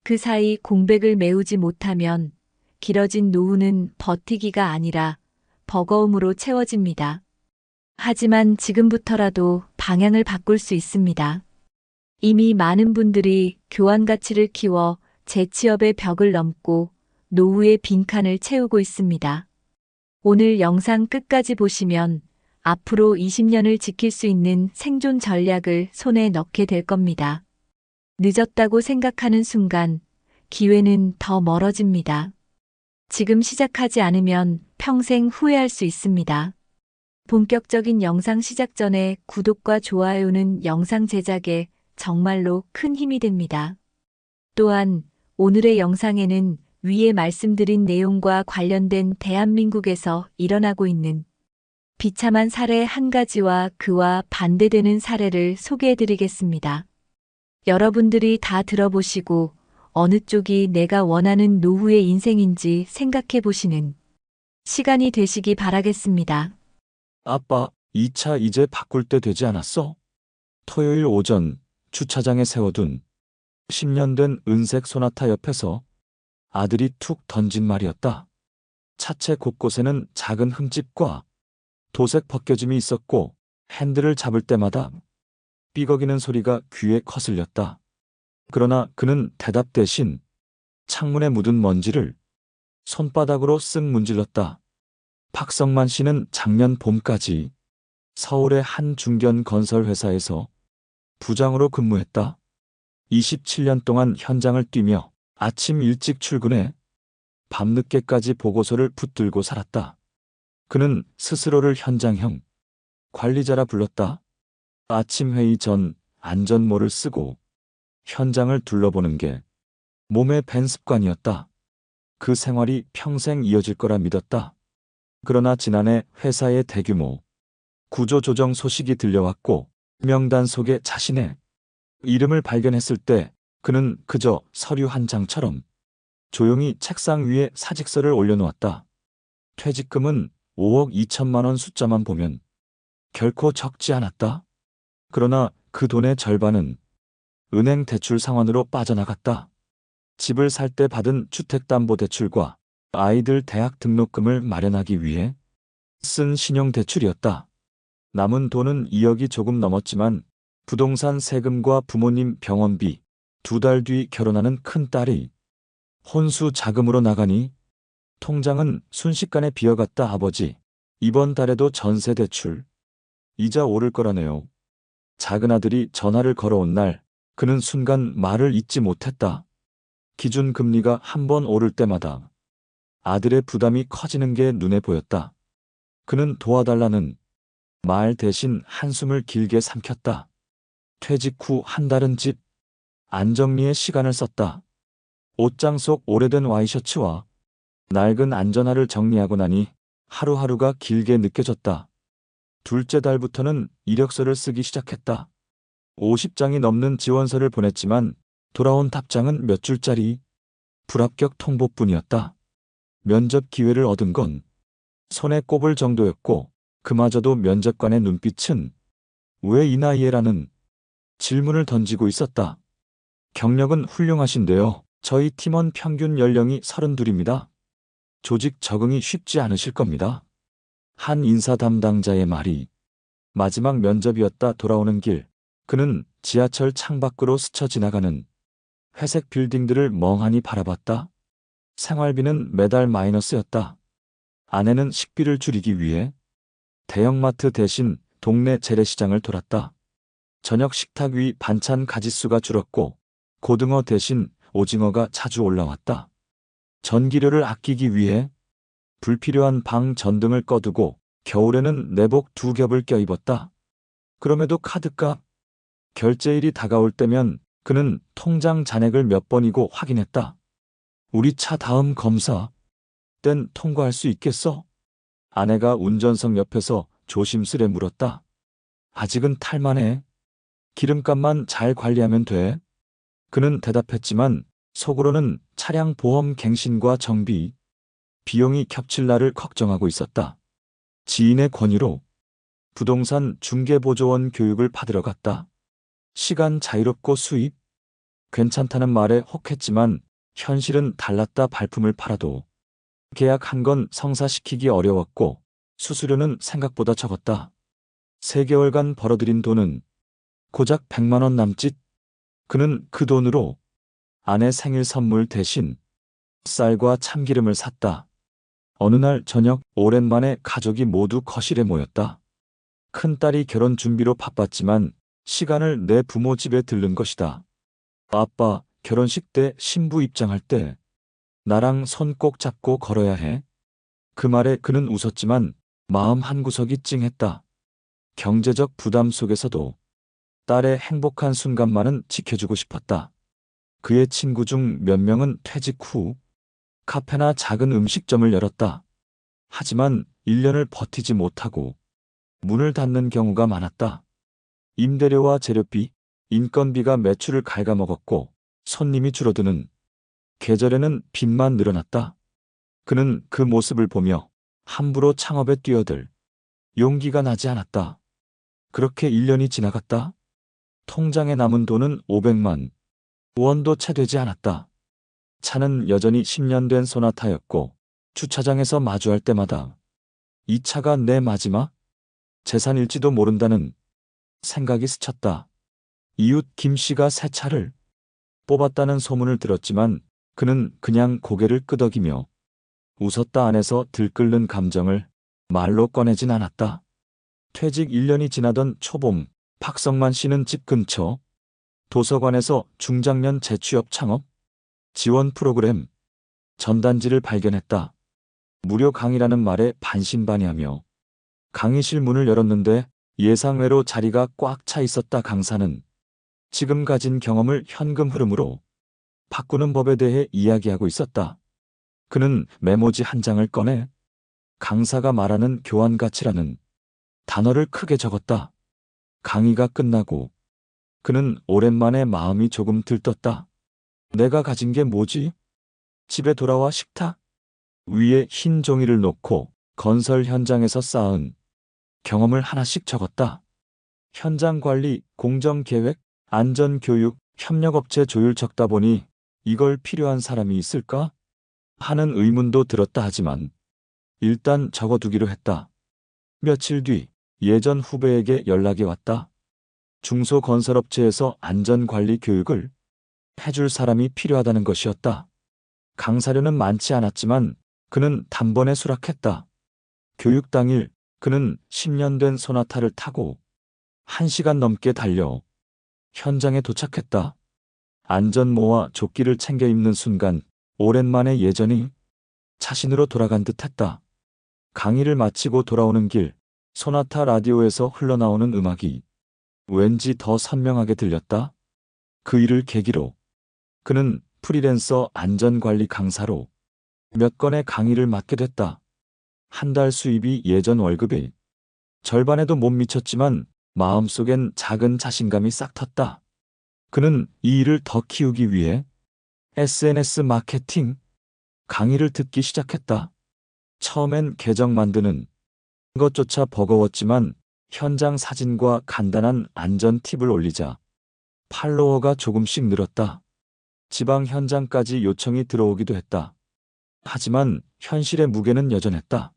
그 사이 공백을 메우지 못하면 길어진 노후는 버티기가 아니라 버거움으로 채워집니다. 하지만 지금부터라도 방향을 바꿀 수 있습니다. 이미 많은 분들이 교환 가치를 키워 재취업의 벽을 넘고 노후의 빈칸을 채우고 있습니다. 오늘 영상 끝까지 보시면 앞으로 20년을 지킬 수 있는 생존 전략을 손에 넣게 될 겁니다. 늦었다고 생각하는 순간 기회는 더 멀어집니다. 지금 시작하지 않으면 평생 후회할 수 있습니다. 본격적인 영상 시작 전에 구독과 좋아요는 영상 제작에 정말로 큰 힘이 됩니다. 또한 오늘의 영상에는 위에 말씀드린 내용과 관련된 대한민국에서 일어나고 있는 비참한 사례 한 가지와 그와 반대되는 사례를 소개해드리겠습니다. 여러분들이 다 들어보시고 어느 쪽이 내가 원하는 노후의 인생인지 생각해 보시는 시간이 되시기 바라겠습니다. 아빠, 이 차 이제 바꿀 때 되지 않았어? 토요일 오전 주차장에 세워둔 10년 된 은색 소나타 옆에서 아들이 툭 던진 말이었다. 차체 곳곳에는 작은 흠집과 도색 벗겨짐이 있었고 핸들을 잡을 때마다 삐걱이는 소리가 귀에 거슬렸다. 그러나 그는 대답 대신 창문에 묻은 먼지를 손바닥으로 쓱 문질렀다. 박성만 씨는 작년 봄까지 서울의 한 중견 건설 회사에서 부장으로 근무했다. 27년 동안 현장을 뛰며 아침 일찍 출근해 밤늦게까지 보고서를 붙들고 살았다. 그는 스스로를 현장형 관리자라 불렀다. 아침 회의 전 안전모를 쓰고 현장을 둘러보는 게 몸에 밴 습관이었다. 그 생활이 평생 이어질 거라 믿었다. 그러나 지난해 회사의 대규모 구조조정 소식이 들려왔고 명단 속에 자신의 이름을 발견했을 때 그는 그저 서류 한 장처럼 조용히 책상 위에 사직서를 올려놓았다. 퇴직금은 5억 2천만 원 숫자만 보면 결코 적지 않았다. 그러나 그 돈의 절반은 은행 대출 상환으로 빠져나갔다. 집을 살 때 받은 주택담보대출과 아이들 대학 등록금을 마련하기 위해 쓴 신용대출이었다. 남은 돈은 2억이 조금 넘었지만 부동산 세금과 부모님 병원비, 2달 뒤 결혼하는 큰딸이 혼수 자금으로 나가니 통장은 순식간에 비어갔다. 아버지, 이번 달에도 전세 대출, 이자 오를 거라네요. 작은 아들이 전화를 걸어온 날 그는 순간 말을 잇지 못했다. 기준금리가 한 번 오를 때마다 아들의 부담이 커지는 게 눈에 보였다. 그는 도와달라는 말 대신 한숨을 길게 삼켰다. 퇴직 후 한 달은 집 안정리에 시간을 썼다. 옷장 속 오래된 와이셔츠와 낡은 안전화를 정리하고 나니 하루하루가 길게 느껴졌다. 둘째 달부터는 이력서를 쓰기 시작했다. 50장이 넘는 지원서를 보냈지만 돌아온 답장은 몇 줄짜리 불합격 통보뿐이었다. 면접 기회를 얻은 건 손에 꼽을 정도였고 그마저도 면접관의 눈빛은 왜 이 나이에라는 질문을 던지고 있었다. 경력은 훌륭하신데요. 저희 팀원 평균 연령이 32입니다. 조직 적응이 쉽지 않으실 겁니다. 한 인사 담당자의 말이 마지막 면접이었다. 돌아오는 길 그는 지하철 창밖으로 스쳐 지나가는 회색 빌딩들을 멍하니 바라봤다. 생활비는 매달 마이너스였다. 아내는 식비를 줄이기 위해 대형마트 대신 동네 재래시장을 돌았다. 저녁 식탁 위 반찬 가짓수가 줄었고 고등어 대신 오징어가 자주 올라왔다. 전기료를 아끼기 위해 불필요한 방 전등을 꺼두고 겨울에는 내복 2겹을 껴입었다. 그럼에도 카드값, 결제일이 다가올 때면 그는 통장 잔액을 몇 번이고 확인했다. 우리 차 다음 검사 땐 통과할 수 있겠어? 아내가 운전석 옆에서 조심스레 물었다. 아직은 탈만해. 기름값만 잘 관리하면 돼. 그는 대답했지만 속으로는 차량 보험 갱신과 정비, 비용이 겹칠 날을 걱정하고 있었다. 지인의 권유로 부동산 중개보조원 교육을 받으러 갔다. 시간 자유롭고 수입 괜찮다는 말에 혹했지만 현실은 달랐다. 발품을 팔아도 계약한 건 성사시키기 어려웠고 수수료는 생각보다 적었다. 3개월간 벌어들인 돈은 고작 100만 원 남짓. 그는 그 돈으로 아내 생일 선물 대신 쌀과 참기름을 샀다. 어느 날 저녁 오랜만에 가족이 모두 거실에 모였다. 큰딸이 결혼 준비로 바빴지만 시간을 내 부모 집에 들른 것이다. 아빠, 결혼식 때 신부 입장할 때 나랑 손 꼭 잡고 걸어야 해. 그 말에 그는 웃었지만 마음 한구석이 찡했다. 경제적 부담 속에서도 딸의 행복한 순간만은 지켜주고 싶었다. 그의 친구 중 몇 명은 퇴직 후 카페나 작은 음식점을 열었다. 하지만 1년을 버티지 못하고 문을 닫는 경우가 많았다. 임대료와 재료비, 인건비가 매출을 갉아먹었고 손님이 줄어드는 계절에는 빚만 늘어났다. 그는 그 모습을 보며 함부로 창업에 뛰어들 용기가 나지 않았다. 그렇게 1년이 지나갔다. 통장에 남은 돈은 500만 원도 채 되지 않았다. 차는 여전히 10년 된 소나타였고 주차장에서 마주할 때마다 이 차가 내 마지막 재산일지도 모른다는 생각이 스쳤다. 이웃 김 씨가 새 차를 뽑았다는 소문을 들었지만 그는 그냥 고개를 끄덕이며 웃었다. 안에서 들끓는 감정을 말로 꺼내진 않았다. 퇴직 1년이 지나던 초봄, 박성만 씨는 집 근처 도서관에서 중장년 재취업 창업 지원 프로그램 전단지를 발견했다. 무료 강의라는 말에 반신반의하며 강의실 문을 열었는데 예상외로 자리가 꽉 차 있었다. 강사는 지금 가진 경험을 현금 흐름으로 바꾸는 법에 대해 이야기하고 있었다. 그는 메모지 한 장을 꺼내 강사가 말하는 교환 가치라는 단어를 크게 적었다. 강의가 끝나고 그는 오랜만에 마음이 조금 들떴다. 내가 가진 게 뭐지? 집에 돌아와 식탁 위에 흰 종이를 놓고 건설 현장에서 쌓은 경험을 하나씩 적었다. 현장 관리, 공정 계획, 안전 교육, 협력업체 조율 적다 보니 이걸 필요한 사람이 있을까? 하는 의문도 들었다 하지만 일단 적어두기로 했다. 며칠 뒤 예전 후배에게 연락이 왔다. 중소건설업체에서 안전관리 교육을 해줄 사람이 필요하다는 것이었다. 강사료는 많지 않았지만 그는 단번에 수락했다. 교육 당일 그는 10년 된 소나타를 타고 1시간 넘게 달려 현장에 도착했다. 안전모와 조끼를 챙겨 입는 순간 오랜만에 예전이 자신으로 돌아간 듯했다. 강의를 마치고 돌아오는 길 소나타 라디오에서 흘러나오는 음악이 왠지 더 선명하게 들렸다. 그 일을 계기로 그는 프리랜서 안전관리 강사로 몇 건의 강의를 맡게 됐다. 한 달 수입이 예전 월급의 절반에도 못 미쳤지만 마음속엔 작은 자신감이 싹 텄다. 그는 이 일을 더 키우기 위해 SNS 마케팅 강의를 듣기 시작했다. 처음엔 계정 만드는 것조차 버거웠지만 현장 사진과 간단한 안전 팁을 올리자 팔로워가 조금씩 늘었다. 지방 현장까지 요청이 들어오기도 했다. 하지만 현실의 무게는 여전했다.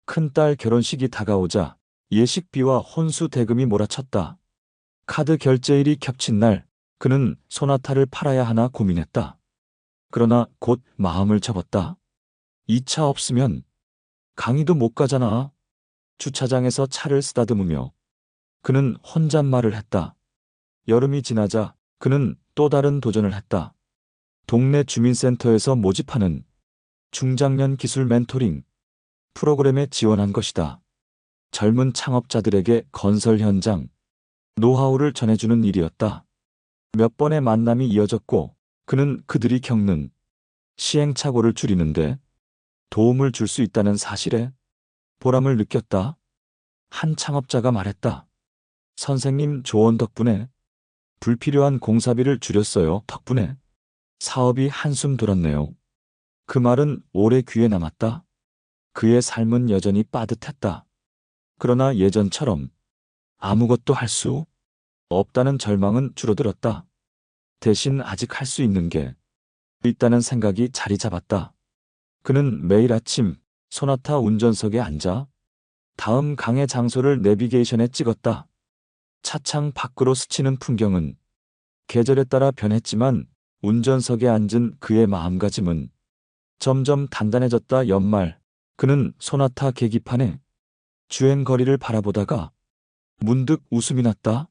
큰딸 결혼식이 다가오자 예식비와 혼수 대금이 몰아쳤다. 카드 결제일이 겹친 날 그는 소나타를 팔아야 하나 고민했다. 그러나 곧 마음을 접었다. 이 차 없으면 강의도 못 가잖아. 주차장에서 차를 쓰다듬으며 그는 혼잣말을 했다. 여름이 지나자 그는 또 다른 도전을 했다. 동네 주민센터에서 모집하는 중장년 기술 멘토링 프로그램에 지원한 것이다. 젊은 창업자들에게 건설 현장 노하우를 전해주는 일이었다. 몇 번의 만남이 이어졌고 그는 그들이 겪는 시행착오를 줄이는데 도움을 줄 수 있다는 사실에 보람을 느꼈다. 한 창업자가 말했다. 선생님 조언 덕분에 불필요한 공사비를 줄였어요. 덕분에 사업이 한숨 돌았네요. 그 말은 오래 귀에 남았다. 그의 삶은 여전히 빠듯했다. 그러나 예전처럼 아무것도 할 수 없다는 절망은 줄어들었다. 대신 아직 할 수 있는 게 있다는 생각이 자리 잡았다. 그는 매일 아침 소나타 운전석에 앉아 다음 강의 장소를 내비게이션에 찍었다. 차창 밖으로 스치는 풍경은 계절에 따라 변했지만 운전석에 앉은 그의 마음가짐은 점점 단단해졌다. 연말 그는 소나타 계기판에 주행 거리를 바라보다가 문득 웃음이 났다.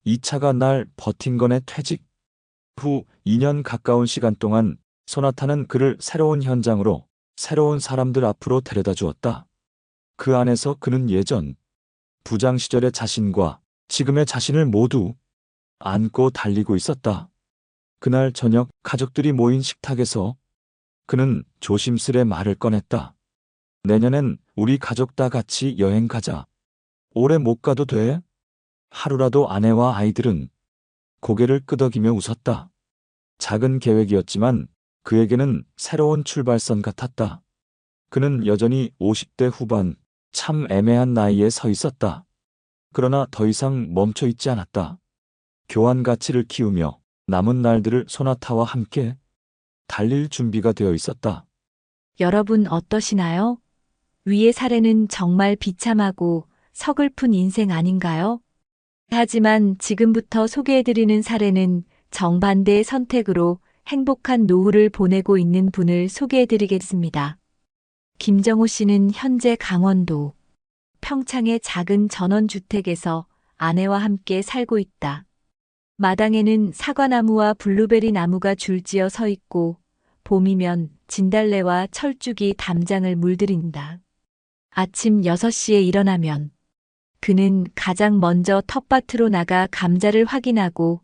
이 차가 날 버틴 거네. 퇴직 후 2년 가까운 시간 동안 소나타는 그를 새로운 현장으로 새로운 사람들 앞으로 데려다 주었다. 그 안에서 그는 예전 부장 시절의 자신과 지금의 자신을 모두 안고 달리고 있었다. 그날 저녁 가족들이 모인 식탁에서 그는 조심스레 말을 꺼냈다. 내년엔 우리 가족 다 같이 여행 가자. 오래 못 가도 돼? 하루라도 아내와 아이들은 고개를 끄덕이며 웃었다. 작은 계획이었지만 그에게는 새로운 출발선 같았다. 그는 여전히 50대 후반, 참 애매한 나이에 서 있었다. 그러나 더 이상 멈춰 있지 않았다. 교환 가치를 키우며 남은 날들을 소나타와 함께 달릴 준비가 되어 있었다. 여러분 어떠시나요? 위의 사례는 정말 비참하고 서글픈 인생 아닌가요? 하지만 지금부터 소개해드리는 사례는 정반대의 선택으로 행복한 노후를 보내고 있는 분을 소개해드리겠습니다. 김정호 씨는 현재 강원도 평창의 작은 전원주택에서 아내와 함께 살고 있다. 마당에는 사과나무와 블루베리 나무가 줄지어 서 있고 봄이면 진달래와 철쭉이 담장을 물들인다. 아침 6시에 일어나면 그는 가장 먼저 텃밭으로 나가 감자를 확인하고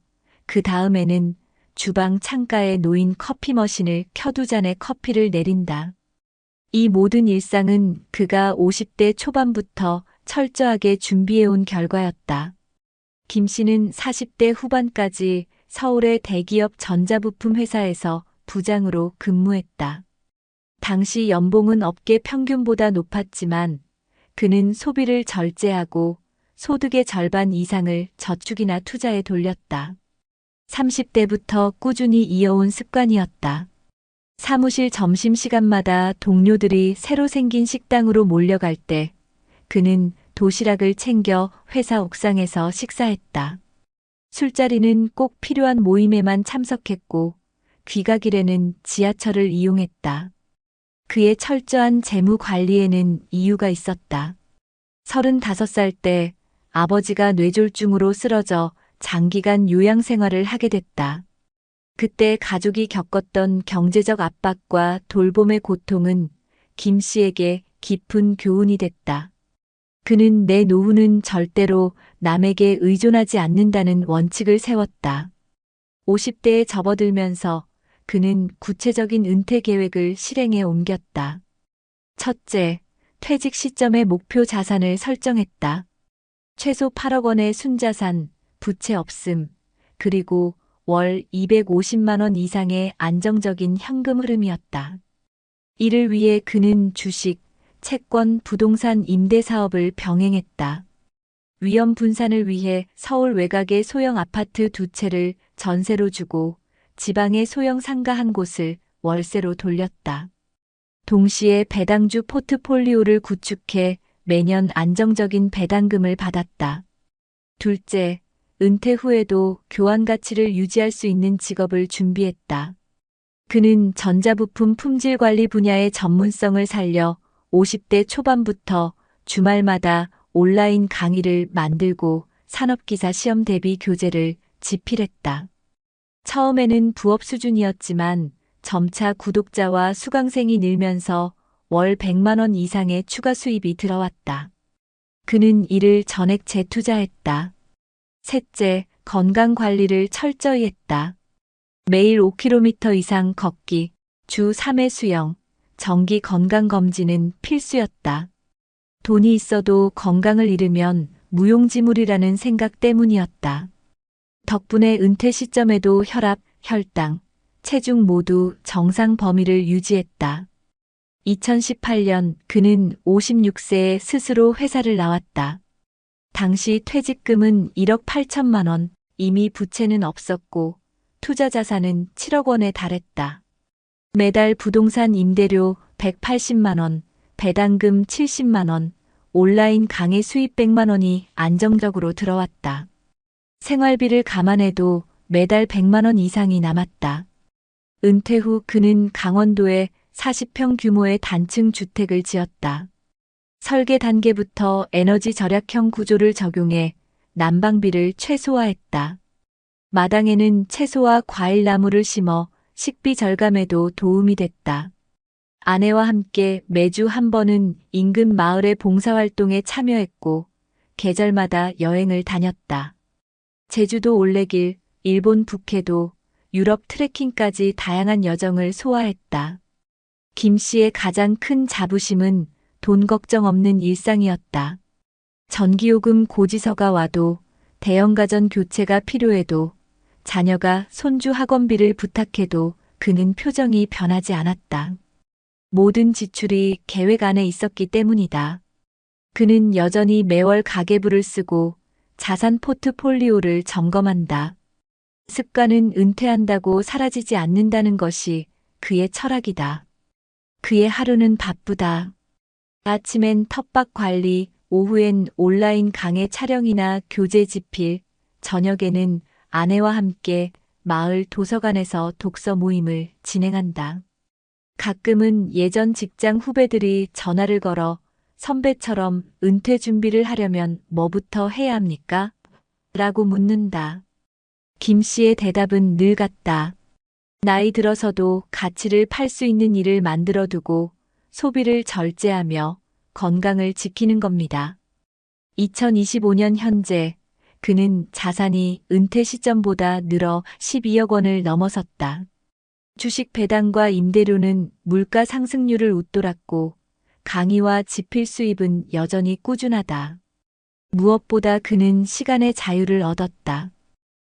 그 다음에는 주방 창가에 놓인 커피 머신을 켜 2잔의 커피를 내린다. 이 모든 일상은 그가 50대 초반부터 철저하게 준비해온 결과였다. 김 씨는 40대 후반까지 서울의 대기업 전자부품 회사에서 부장으로 근무했다. 당시 연봉은 업계 평균보다 높았지만 그는 소비를 절제하고 소득의 절반 이상을 저축이나 투자에 돌렸다. 30대부터 꾸준히 이어온 습관이었다. 사무실 점심시간마다 동료들이 새로 생긴 식당으로 몰려갈 때 그는 도시락을 챙겨 회사 옥상에서 식사했다. 술자리는 꼭 필요한 모임에만 참석했고 귀가길에는 지하철을 이용했다. 그의 철저한 재무 관리에는 이유가 있었다. 35살 때 아버지가 뇌졸중으로 쓰러져 장기간 요양 생활을 하게 됐다. 그때 가족이 겪었던 경제적 압박과 돌봄의 고통은 김 씨에게 깊은 교훈이 됐다. 그는 내 노후는 절대로 남에게 의존하지 않는다는 원칙을 세웠다. 50대에 접어들면서 그는 구체적인 은퇴 계획을 실행에 옮겼다. 첫째, 퇴직 시점에 목표 자산을 설정했다. 최소 8억 원의 순자산, 부채 없음, 그리고 월 250만 원 이상의 안정적인 현금 흐름이었다. 이를 위해 그는 주식, 채권, 부동산 임대 사업을 병행했다. 위험 분산을 위해 서울 외곽의 소형 아파트 2채를 전세로 주고 지방의 소형 상가 한 곳을 월세로 돌렸다. 동시에 배당주 포트폴리오를 구축해 매년 안정적인 배당금을 받았다. 둘째, 은퇴 후에도 교환 가치를 유지할 수 있는 직업을 준비했다. 그는 전자부품 품질 관리 분야의 전문성을 살려 50대 초반부터 주말마다 온라인 강의를 만들고 산업기사 시험 대비 교재를 집필했다. 처음에는 부업 수준이었지만 점차 구독자와 수강생이 늘면서 월 100만 원 이상의 추가 수입이 들어왔다. 그는 이를 전액 재투자했다. 셋째, 건강 관리를 철저히 했다. 매일 5km 이상 걷기, 주 3회 수영, 정기 건강검진은 필수였다. 돈이 있어도 건강을 잃으면 무용지물이라는 생각 때문이었다. 덕분에 은퇴 시점에도 혈압, 혈당, 체중 모두 정상 범위를 유지했다. 2018년 그는 56세에 스스로 회사를 나왔다. 당시 퇴직금은 1억 8천만 원, 이미 부채는 없었고 투자 자산은 7억 원에 달했다. 매달 부동산 임대료 180만 원, 배당금 70만 원, 온라인 강의 수입 100만 원이 안정적으로 들어왔다. 생활비를 감안해도 매달 100만 원 이상이 남았다. 은퇴 후 그는 강원도에 40평 규모의 단층 주택을 지었다. 설계 단계부터 에너지 절약형 구조를 적용해 난방비를 최소화했다. 마당에는 채소와 과일 나무를 심어 식비 절감에도 도움이 됐다. 아내와 함께 매주 한 번은 인근 마을의 봉사활동에 참여했고 계절마다 여행을 다녔다. 제주도 올레길, 일본 북해도, 유럽 트레킹까지 다양한 여정을 소화했다. 김 씨의 가장 큰 자부심은 돈 걱정 없는 일상이었다. 전기요금 고지서가 와도 대형가전 교체가 필요해도 자녀가 손주 학원비를 부탁해도 그는 표정이 변하지 않았다. 모든 지출이 계획 안에 있었기 때문이다. 그는 여전히 매월 가계부를 쓰고 자산 포트폴리오를 점검한다. 습관은 은퇴한다고 사라지지 않는다는 것이 그의 철학이다. 그의 하루는 바쁘다. 아침엔 텃밭 관리, 오후엔 온라인 강의 촬영이나 교재 집필, 저녁에는 아내와 함께 마을 도서관에서 독서 모임을 진행한다. 가끔은 예전 직장 후배들이 전화를 걸어 선배처럼 은퇴 준비를 하려면 뭐부터 해야 합니까? 라고 묻는다. 김 씨의 대답은 늘 같다. 나이 들어서도 가치를 팔 수 있는 일을 만들어두고 소비를 절제하며 건강을 지키는 겁니다. 2025년 현재 그는 자산이 은퇴 시점보다 늘어 12억 원을 넘어섰다. 주식 배당과 임대료는 물가 상승률을 웃돌았고 강의와 집필 수입은 여전히 꾸준하다. 무엇보다 그는 시간의 자유를 얻었다.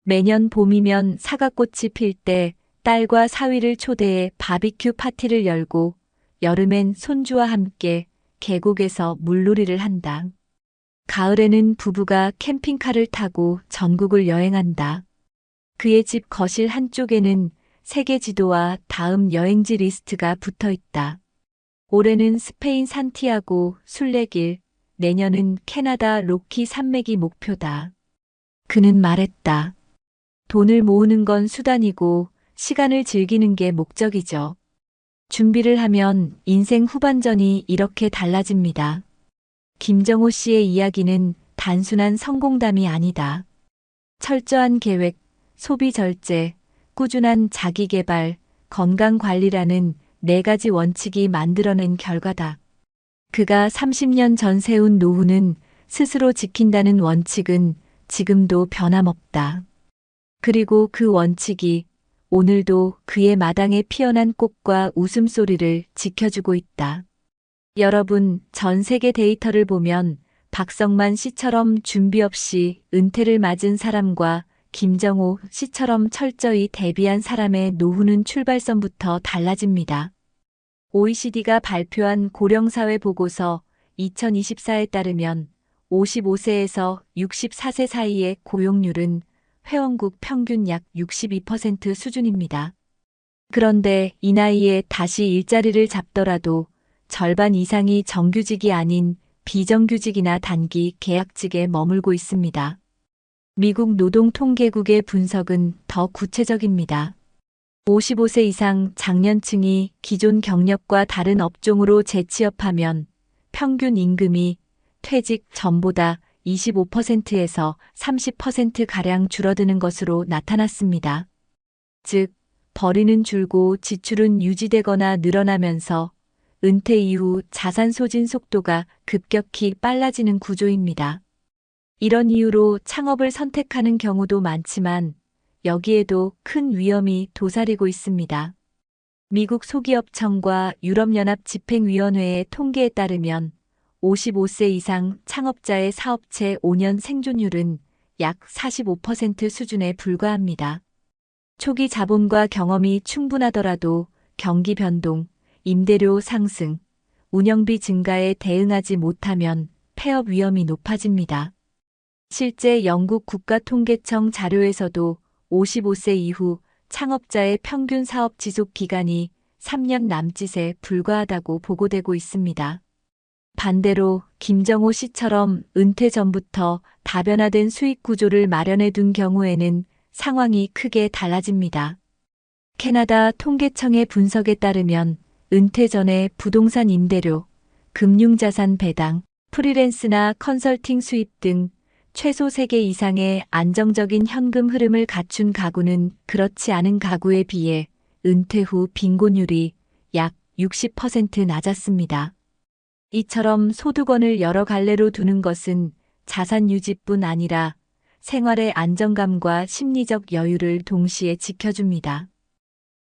매년 봄이면 사과꽃이 필 때 딸과 사위를 초대해 바비큐 파티를 열고 여름엔 손주와 함께 계곡에서 물놀이를 한다. 가을에는 부부가 캠핑카를 타고 전국을 여행한다. 그의 집 거실 한쪽에는 세계 지도와 다음 여행지 리스트가 붙어 있다. 올해는 스페인 산티아고 순례길, 내년은 캐나다 로키 산맥이 목표다. 그는 말했다. 돈을 모으는 건 수단이고 시간을 즐기는 게 목적이죠. 준비를 하면 인생 후반전이 이렇게 달라집니다. 김정호 씨의 이야기는 단순한 성공담이 아니다. 철저한 계획, 소비 절제, 꾸준한 자기 개발, 건강 관리라는 4가지 원칙이 만들어낸 결과다. 그가 30년 전 세운 노후는 스스로 지킨다는 원칙은 지금도 변함없다. 그리고 그 원칙이 오늘도 그의 마당에 피어난 꽃과 웃음소리를 지켜주고 있다. 여러분, 전 세계 데이터를 보면 박성만 씨처럼 준비 없이 은퇴를 맞은 사람과 김정호 씨처럼 철저히 대비한 사람의 노후는 출발선부터 달라집니다. OECD가 발표한 고령사회 보고서 2024에 따르면 55세에서 64세 사이의 고용률은 회원국 평균 약 62% 수준입니다. 그런데 이 나이에 다시 일자리를 잡더라도 절반 이상이 정규직이 아닌 비정규직이나 단기 계약직에 머물고 있습니다. 미국 노동통계국의 분석은 더 구체적입니다. 55세 이상 장년층이 기존 경력과 다른 업종으로 재취업하면 평균 임금이 퇴직 전보다 25%에서 30%가량 줄어드는 것으로 나타났습니다. 즉, 벌이는 줄고 지출은 유지되거나 늘어나면서 은퇴 이후 자산 소진 속도가 급격히 빨라지는 구조입니다. 이런 이유로 창업을 선택하는 경우도 많지만 여기에도 큰 위험이 도사리고 있습니다. 미국 소기업청과 유럽연합 집행위원회의 통계에 따르면 55세 이상 창업자의 사업체 5년 생존율은 약 45% 수준에 불과합니다. 초기 자본과 경험이 충분하더라도 경기 변동, 임대료 상승, 운영비 증가에 대응하지 못하면 폐업 위험이 높아집니다. 실제 영국 국가통계청 자료에서도 55세 이후 창업자의 평균 사업 지속 기간이 3년 남짓에 불과하다고 보고되고 있습니다. 반대로 김정호 씨처럼 은퇴 전부터 다변화된 수익 구조를 마련해 둔 경우에는 상황이 크게 달라집니다. 캐나다 통계청의 분석에 따르면 은퇴 전에 부동산 임대료, 금융자산 배당, 프리랜스나 컨설팅 수입 등 최소 3개 이상의 안정적인 현금 흐름을 갖춘 가구는 그렇지 않은 가구에 비해 은퇴 후 빈곤율이 약 60% 낮았습니다. 이처럼 소득원을 여러 갈래로 두는 것은 자산 유지뿐 아니라 생활의 안정감과 심리적 여유를 동시에 지켜줍니다.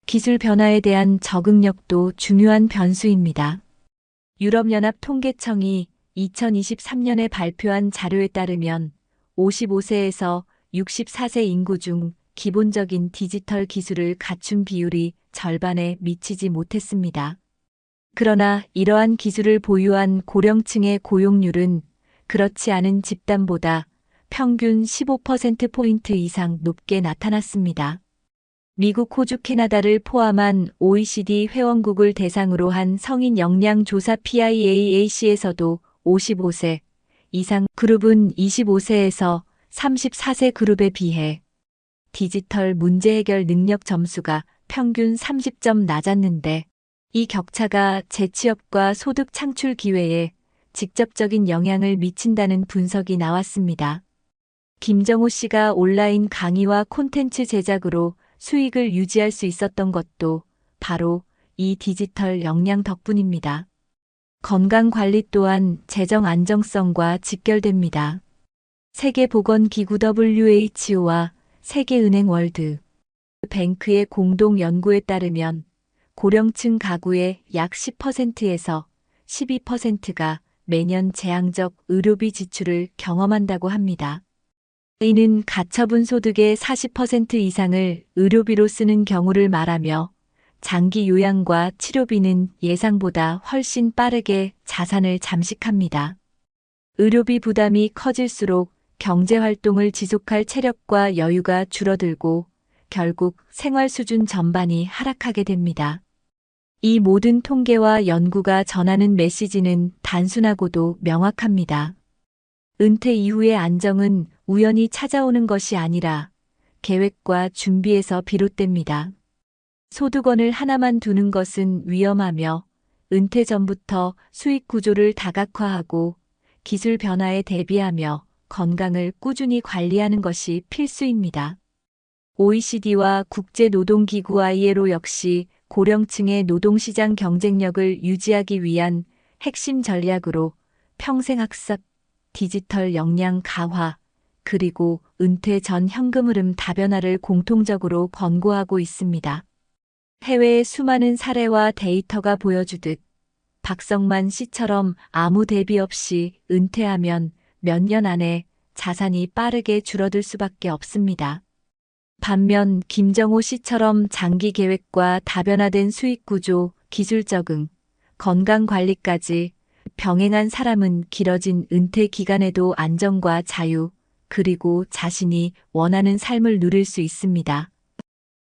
기술 변화에 대한 적응력도 중요한 변수입니다. 유럽연합 통계청이 2023년에 발표한 자료에 따르면 55세에서 64세 인구 중 기본적인 디지털 기술을 갖춘 비율이 절반에 미치지 못했습니다. 그러나 이러한 기술을 보유한 고령층의 고용률은 그렇지 않은 집단보다 평균 15%포인트 이상 높게 나타났습니다. 미국, 호주, 캐나다를 포함한 OECD 회원국을 대상으로 한 성인 역량 조사 PIAAC에서도 55세 이상 그룹은 25세에서 34세 그룹에 비해 디지털 문제 해결 능력 점수가 평균 30점 낮았는데 이 격차가 재취업과 소득 창출 기회에 직접적인 영향을 미친다는 분석이 나왔습니다. 김정호 씨가 온라인 강의와 콘텐츠 제작으로 수익을 유지할 수 있었던 것도 바로 이 디지털 역량 덕분입니다. 건강관리 또한 재정 안정성과 직결됩니다. 세계보건기구 WHO와 세계은행 월드 뱅크의 공동 연구에 따르면 고령층 가구의 약 10%에서 12%가 매년 재앙적 의료비 지출을 경험한다고 합니다. 이는 가처분 소득의 40% 이상을 의료비로 쓰는 경우를 말하며 장기 요양과 치료비는 예상보다 훨씬 빠르게 자산을 잠식합니다. 의료비 부담이 커질수록 경제활동을 지속할 체력과 여유가 줄어들고 결국 생활 수준 전반이 하락하게 됩니다. 이 모든 통계와 연구가 전하는 메시지는 단순하고도 명확합니다. 은퇴 이후의 안정은 우연히 찾아오는 것이 아니라 계획과 준비에서 비롯됩니다. 소득원을 하나만 두는 것은 위험하며 은퇴 전부터 수익 구조를 다각화하고 기술 변화에 대비하며 건강을 꾸준히 관리하는 것이 필수입니다. OECD와 국제노동기구 ILO 역시 고령층의 노동시장 경쟁력을 유지하기 위한 핵심 전략으로 평생학습, 디지털 역량 강화, 그리고 은퇴 전 현금 흐름 다변화를 공통적으로 권고하고 있습니다. 해외의 수많은 사례와 데이터가 보여주듯 박성만 씨처럼 아무 대비 없이 은퇴하면 몇 년 안에 자산이 빠르게 줄어들 수밖에 없습니다. 반면 김정호 씨처럼 장기 계획과 다변화된 수익 구조, 기술 적응, 건강 관리까지 병행한 사람은 길어진 은퇴 기간에도 안정과 자유, 그리고 자신이 원하는 삶을 누릴 수 있습니다.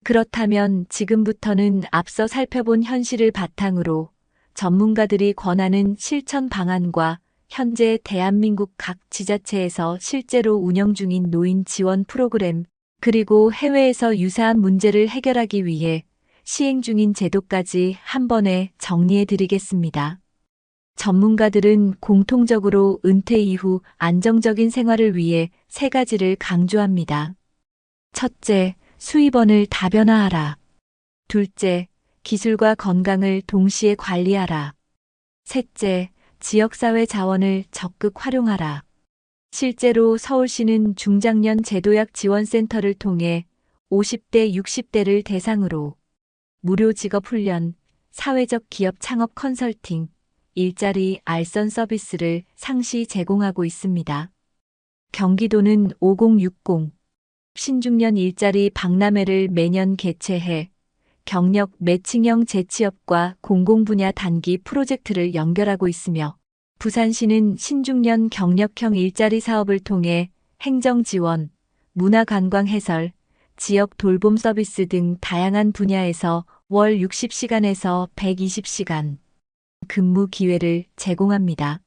그렇다면 지금부터는 앞서 살펴본 현실을 바탕으로 전문가들이 권하는 실천 방안과 현재 대한민국 각 지자체에서 실제로 운영 중인 노인 지원 프로그램, 그리고 해외에서 유사한 문제를 해결하기 위해 시행 중인 제도까지 한 번에 정리해 드리겠습니다. 전문가들은 공통적으로 은퇴 이후 안정적인 생활을 위해 세 가지를 강조합니다. 첫째, 수입원을 다변화하라. 둘째, 기술과 건강을 동시에 관리하라. 셋째, 지역사회 자원을 적극 활용하라. 실제로 서울시는 중장년 제도약 지원센터를 통해 50대, 60대를 대상으로 무료 직업훈련, 사회적 기업 창업 컨설팅, 일자리 알선 서비스를 상시 제공하고 있습니다. 경기도는 5060 신중년 일자리 박람회를 매년 개최해 경력 매칭형 재취업과 공공분야 단기 프로젝트를 연결하고 있으며 부산시는 신중년 경력형 일자리 사업을 통해 행정 지원, 문화관광 해설, 지역 돌봄 서비스 등 다양한 분야에서 월 60시간에서 120시간 근무 기회를 제공합니다.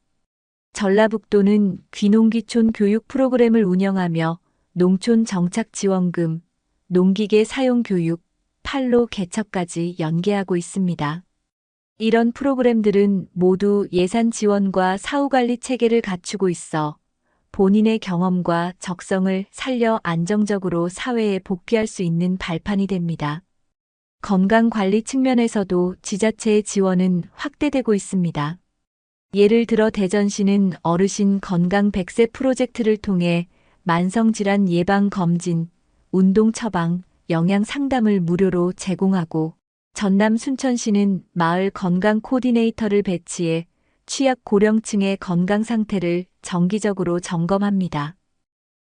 전라북도는 귀농귀촌 교육 프로그램을 운영하며 농촌 정착 지원금, 농기계 사용 교육, 판로 개척까지 연계하고 있습니다. 이런 프로그램들은 모두 예산 지원과 사후관리 체계를 갖추고 있어 본인의 경험과 적성을 살려 안정적으로 사회에 복귀할 수 있는 발판이 됩니다. 건강관리 측면에서도 지자체의 지원은 확대되고 있습니다. 예를 들어 대전시는 어르신 건강 100세 프로젝트를 통해 만성질환 예방 검진, 운동 처방, 영양 상담을 무료로 제공하고 전남 순천시는 마을 건강 코디네이터를 배치해 취약 고령층의 건강 상태를 정기적으로 점검합니다.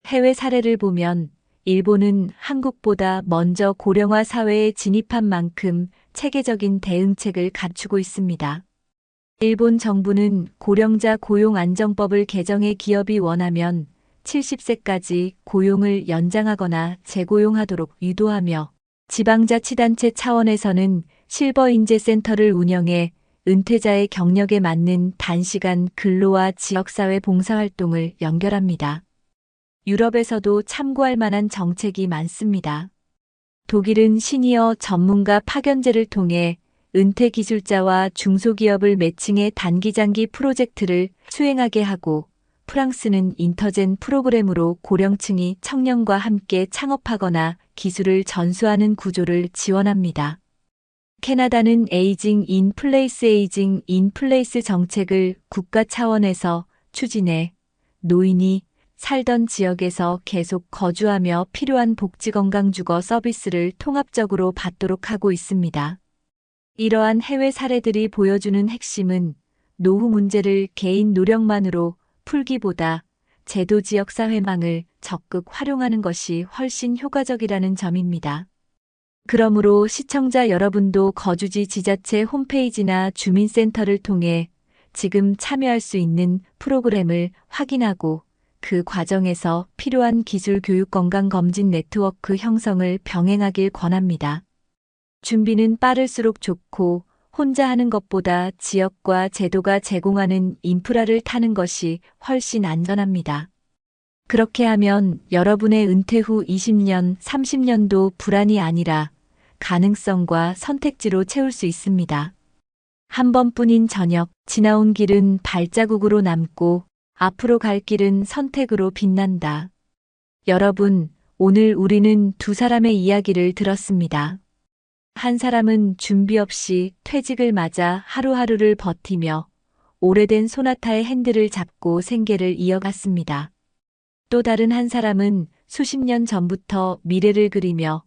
해외 사례를 보면 일본은 한국보다 먼저 고령화 사회에 진입한 만큼 체계적인 대응책을 갖추고 있습니다. 일본 정부는 고령자 고용 안정법을 개정해 기업이 원하면 70세까지 고용을 연장하거나 재고용하도록 유도하며 지방자치단체 차원에서는 실버인재센터를 운영해 은퇴자의 경력에 맞는 단시간 근로와 지역사회 봉사활동을 연결합니다. 유럽에서도 참고할 만한 정책이 많습니다. 독일은 시니어 전문가 파견제를 통해 은퇴 기술자와 중소기업을 매칭해 단기장기 프로젝트를 수행하게 하고 프랑스는 인터젠 프로그램으로 고령층이 청년과 함께 창업하거나 기술을 전수하는 구조를 지원합니다. 캐나다는 에이징 인 플레이스 정책을 국가 차원에서 추진해 노인이 살던 지역에서 계속 거주하며 필요한 복지건강주거 서비스를 통합적으로 받도록 하고 있습니다. 이러한 해외 사례들이 보여주는 핵심은 노후 문제를 개인 노력만으로 풀기보다 제도 지역 사회망을 적극 활용하는 것이 훨씬 효과적이라는 점입니다. 그러므로 시청자 여러분도 거주지 지자체 홈페이지나 주민센터를 통해 지금 참여할 수 있는 프로그램을 확인하고 그 과정에서 필요한 기술 교육 건강검진 네트워크 형성을 병행하길 권합니다. 준비는 빠를수록 좋고 혼자 하는 것보다 지역과 제도가 제공하는 인프라를 타는 것이 훨씬 안전합니다. 그렇게 하면 여러분의 은퇴 후 20년, 30년도 불안이 아니라 가능성과 선택지로 채울 수 있습니다. 한 번뿐인 저녁, 지나온 길은 발자국으로 남고 앞으로 갈 길은 선택으로 빛난다. 여러분, 오늘 우리는 두 사람의 이야기를 들었습니다. 한 사람은 준비 없이 퇴직을 맞아 하루하루를 버티며 오래된 소나타의 핸들을 잡고 생계를 이어갔습니다. 또 다른 한 사람은 수십 년 전부터 미래를 그리며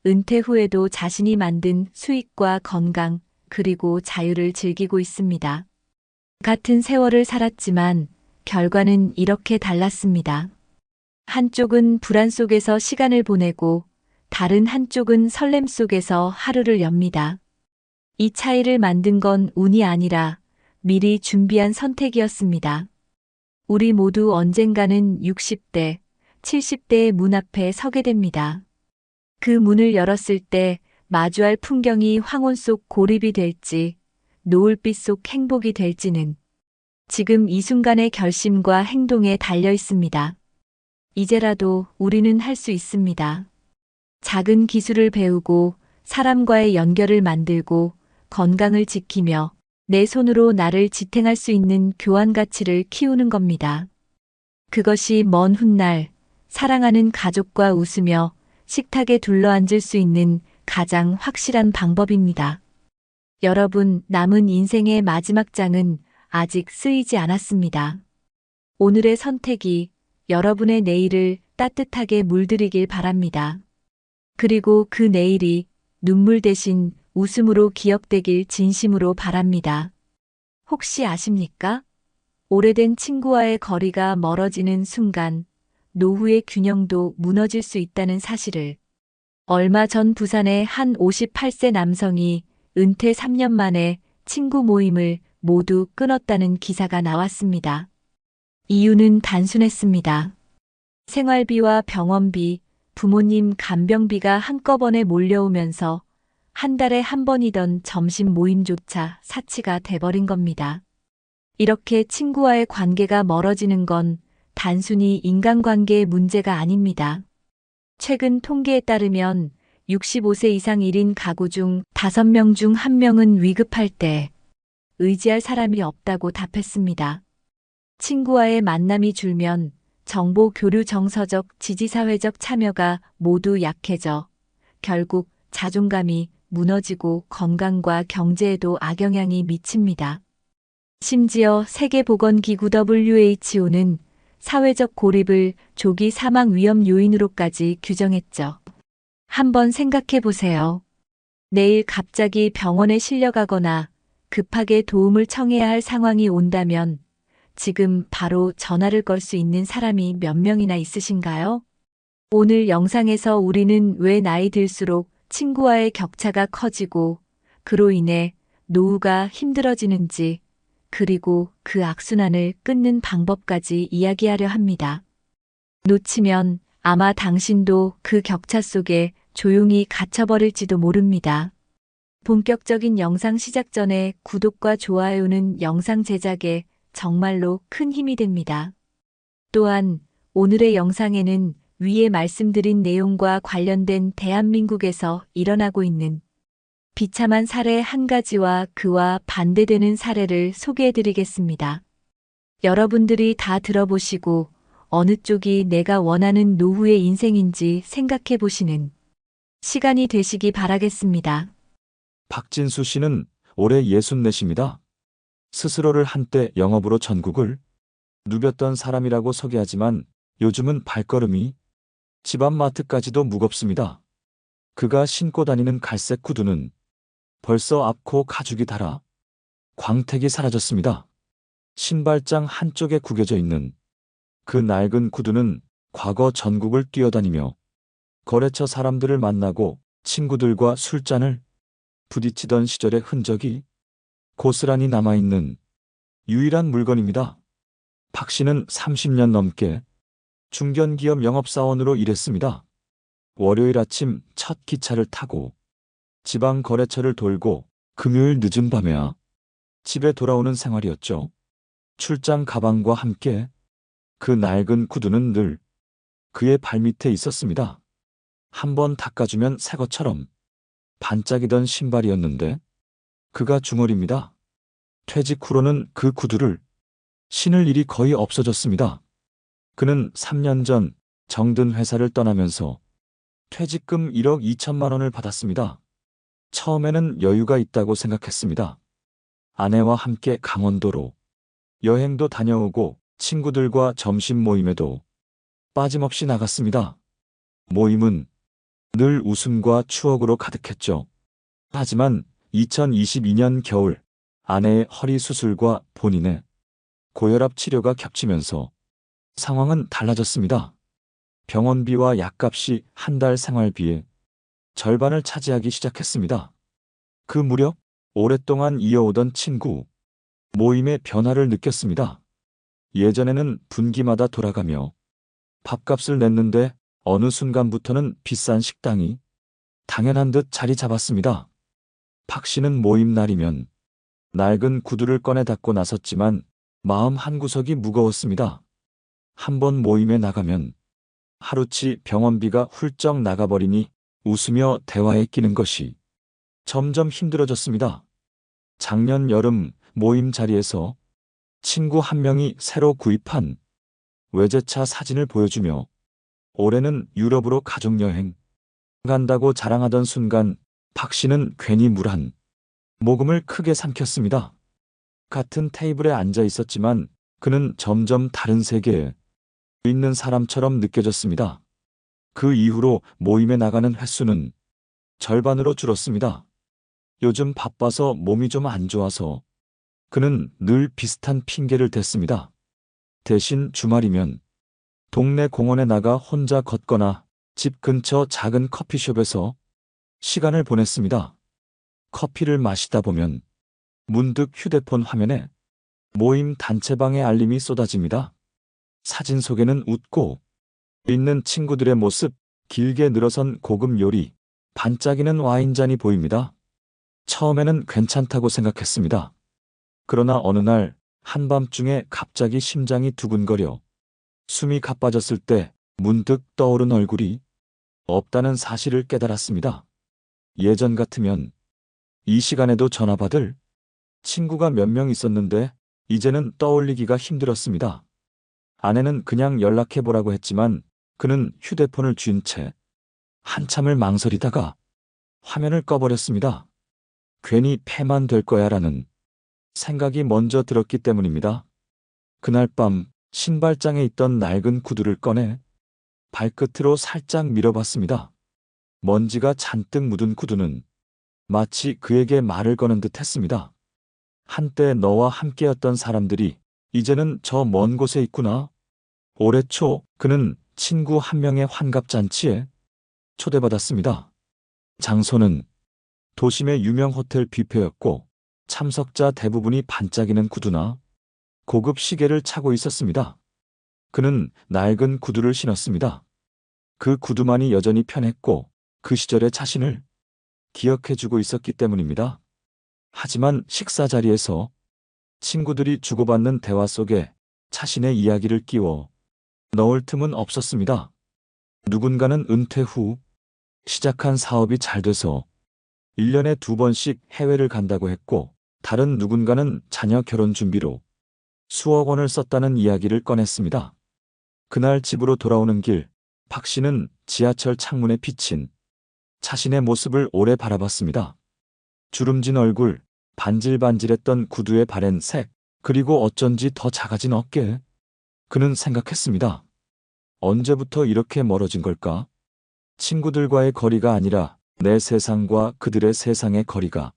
은퇴 후에도 자신이 만든 수익과 건강, 그리고 자유를 즐기고 있습니다. 같은 세월을 살았지만 결과는 이렇게 달랐습니다. 한쪽은 불안 속에서 시간을 보내고 다른 한쪽은 설렘 속에서 하루를 엽니다. 이 차이를 만든 건 운이 아니라 미리 준비한 선택이었습니다. 우리 모두 언젠가는 60대, 70대의 문 앞에 서게 됩니다. 그 문을 열었을 때 마주할 풍경이 황혼 속 고립이 될지, 노을빛 속 행복이 될지는 지금 이 순간의 결심과 행동에 달려 있습니다. 이제라도 우리는 할 수 있습니다. 작은 기술을 배우고 사람과의 연결을 만들고 건강을 지키며 내 손으로 나를 지탱할 수 있는 교환 가치를 키우는 겁니다. 그것이 먼 훗날 사랑하는 가족과 웃으며 식탁에 둘러앉을 수 있는 가장 확실한 방법입니다. 여러분, 남은 인생의 마지막 장은 아직 쓰이지 않았습니다. 오늘의 선택이 여러분의 내일을 따뜻하게 물들이길 바랍니다. 그리고 그 내일이 눈물 대신 웃음으로 기억되길 진심으로 바랍니다. 혹시 아십니까? 오래된 친구와의 거리가 멀어지는 순간 노후의 균형도 무너질 수 있다는 사실을 얼마 전 부산의 한 58세 남성이 은퇴 3년 만에 친구 모임을 모두 끊었다는 기사가 나왔습니다. 이유는 단순했습니다. 생활비와 병원비, 부모님 간병비가 한꺼번에 몰려오면서 한 달에 한 번이던 점심 모임조차 사치가 돼버린 겁니다. 이렇게 친구와의 관계가 멀어지는 건 단순히 인간관계의 문제가 아닙니다. 최근 통계에 따르면 65세 이상 1인 가구 중 5명 중 1명은 위급할 때 의지할 사람이 없다고 답했습니다. 친구와의 만남이 줄면 정보 교류 정서적 지지사회적 참여가 모두 약해져 결국 자존감이 무너지고 건강과 경제에도 악영향이 미칩니다. 심지어 세계보건기구 WHO는 사회적 고립을 조기 사망 위험 요인으로까지 규정했죠. 한번 생각해 보세요. 내일 갑자기 병원에 실려가거나 급하게 도움을 청해야 할 상황이 온다면 지금 바로 전화를 걸 수 있는 사람이 몇 명이나 있으신가요? 오늘 영상에서 우리는 왜 나이 들수록 친구와의 격차가 커지고 그로 인해 노후가 힘들어지는지 그리고 그 악순환을 끊는 방법까지 이야기하려 합니다. 놓치면 아마 당신도 그 격차 속에 조용히 갇혀버릴지도 모릅니다. 본격적인 영상 시작 전에 구독과 좋아요는 영상 제작에 정말로 큰 힘이 됩니다. 또한 오늘의 영상에는 위에 말씀드린 내용과 관련된 대한민국에서 일어나고 있는 비참한 사례 한 가지와 그와 반대되는 사례를 소개해드리겠습니다. 여러분들이 다 들어보시고 어느 쪽이 내가 원하는 노후의 인생인지 생각해보시는 시간이 되시기 바라겠습니다. 박진수 씨는 올해 64입니다. 스스로를 한때 영업으로 전국을 누볐던 사람이라고 소개하지만 요즘은 발걸음이 집 앞 마트까지도 무겁습니다. 그가 신고 다니는 갈색 구두는 벌써 앞코 가죽이 닳아 광택이 사라졌습니다. 신발장 한쪽에 구겨져 있는 그 낡은 구두는 과거 전국을 뛰어다니며 거래처 사람들을 만나고 친구들과 술잔을 부딪히던 시절의 흔적이 고스란히 남아있는 유일한 물건입니다. 박 씨는 30년 넘게 중견기업 영업사원으로 일했습니다. 월요일 아침 첫 기차를 타고 지방 거래처를 돌고 금요일 늦은 밤에야 집에 돌아오는 생활이었죠. 출장 가방과 함께 그 낡은 구두는 늘 그의 발밑에 있었습니다. 한번 닦아주면 새 것처럼 반짝이던 신발이었는데 그가 중얼입니다. 퇴직 후로는 그 구두를 신을 일이 거의 없어졌습니다. 그는 3년 전 정든 회사를 떠나면서 퇴직금 1억 2천만 원을 받았습니다. 처음에는 여유가 있다고 생각했습니다. 아내와 함께 강원도로 여행도 다녀오고 친구들과 점심 모임에도 빠짐없이 나갔습니다. 모임은 늘 웃음과 추억으로 가득했죠. 하지만 2022년 겨울 아내의 허리 수술과 본인의 고혈압 치료가 겹치면서 상황은 달라졌습니다. 병원비와 약값이 한 달 생활비의 절반을 차지하기 시작했습니다. 그 무렵 오랫동안 이어오던 친구 모임의 변화를 느꼈습니다. 예전에는 분기마다 돌아가며 밥값을 냈는데 어느 순간부터는 비싼 식당이 당연한 듯 자리 잡았습니다. 박 씨는 모임 날이면 낡은 구두를 꺼내 닦고 나섰지만 마음 한구석이 무거웠습니다. 한번 모임에 나가면 하루치 병원비가 훌쩍 나가버리니 웃으며 대화에 끼는 것이 점점 힘들어졌습니다. 작년 여름 모임 자리에서 친구 한 명이 새로 구입한 외제차 사진을 보여주며 올해는 유럽으로 가족여행 간다고 자랑하던 순간 박 씨는 괜히 물 한 모금을 크게 삼켰습니다. 같은 테이블에 앉아 있었지만 그는 점점 다른 세계에 있는 사람처럼 느껴졌습니다. 그 이후로 모임에 나가는 횟수는 절반으로 줄었습니다. 요즘 바빠서 몸이 좀 안 좋아서 그는 늘 비슷한 핑계를 댔습니다. 대신 주말이면 동네 공원에 나가 혼자 걷거나 집 근처 작은 커피숍에서 시간을 보냈습니다. 커피를 마시다 보면 문득 휴대폰 화면에 모임 단체방의 알림이 쏟아집니다. 사진 속에는 웃고 있는 친구들의 모습, 길게 늘어선 고급 요리, 반짝이는 와인잔이 보입니다. 처음에는 괜찮다고 생각했습니다. 그러나 어느 날 한밤중에 갑자기 심장이 두근거려 숨이 가빠졌을 때 문득 떠오른 얼굴이 없다는 사실을 깨달았습니다. 예전 같으면 이 시간에도 전화 받을 친구가 몇 명 있었는데 이제는 떠올리기가 힘들었습니다. 아내는 그냥 연락해보라고 했지만 그는 휴대폰을 쥔 채 한참을 망설이다가 화면을 꺼버렸습니다. 괜히 패만 될 거야라는 생각이 먼저 들었기 때문입니다. 그날 밤 신발장에 있던 낡은 구두를 꺼내 발끝으로 살짝 밀어봤습니다. 먼지가 잔뜩 묻은 구두는 마치 그에게 말을 거는 듯 했습니다. 한때 너와 함께였던 사람들이 이제는 저 먼 곳에 있구나. 올해 초 그는 친구 한 명의 환갑잔치에 초대받았습니다. 장소는 도심의 유명 호텔 뷔페였고 참석자 대부분이 반짝이는 구두나 고급 시계를 차고 있었습니다. 그는 낡은 구두를 신었습니다. 그 구두만이 여전히 편했고 그 시절의 자신을 기억해주고 있었기 때문입니다. 하지만 식사 자리에서 친구들이 주고받는 대화 속에 자신의 이야기를 끼워 넣을 틈은 없었습니다. 누군가는 은퇴 후 시작한 사업이 잘 돼서 1년에 2번씩 해외를 간다고 했고 다른 누군가는 자녀 결혼 준비로 수억 원을 썼다는 이야기를 꺼냈습니다. 그날 집으로 돌아오는 길, 박 씨는 지하철 창문에 비친 자신의 모습을 오래 바라봤습니다. 주름진 얼굴, 반질반질했던 구두의 바랜 색, 그리고 어쩐지 더 작아진 어깨. 그는 생각했습니다. 언제부터 이렇게 멀어진 걸까? 친구들과의 거리가 아니라 내 세상과 그들의 세상의 거리가.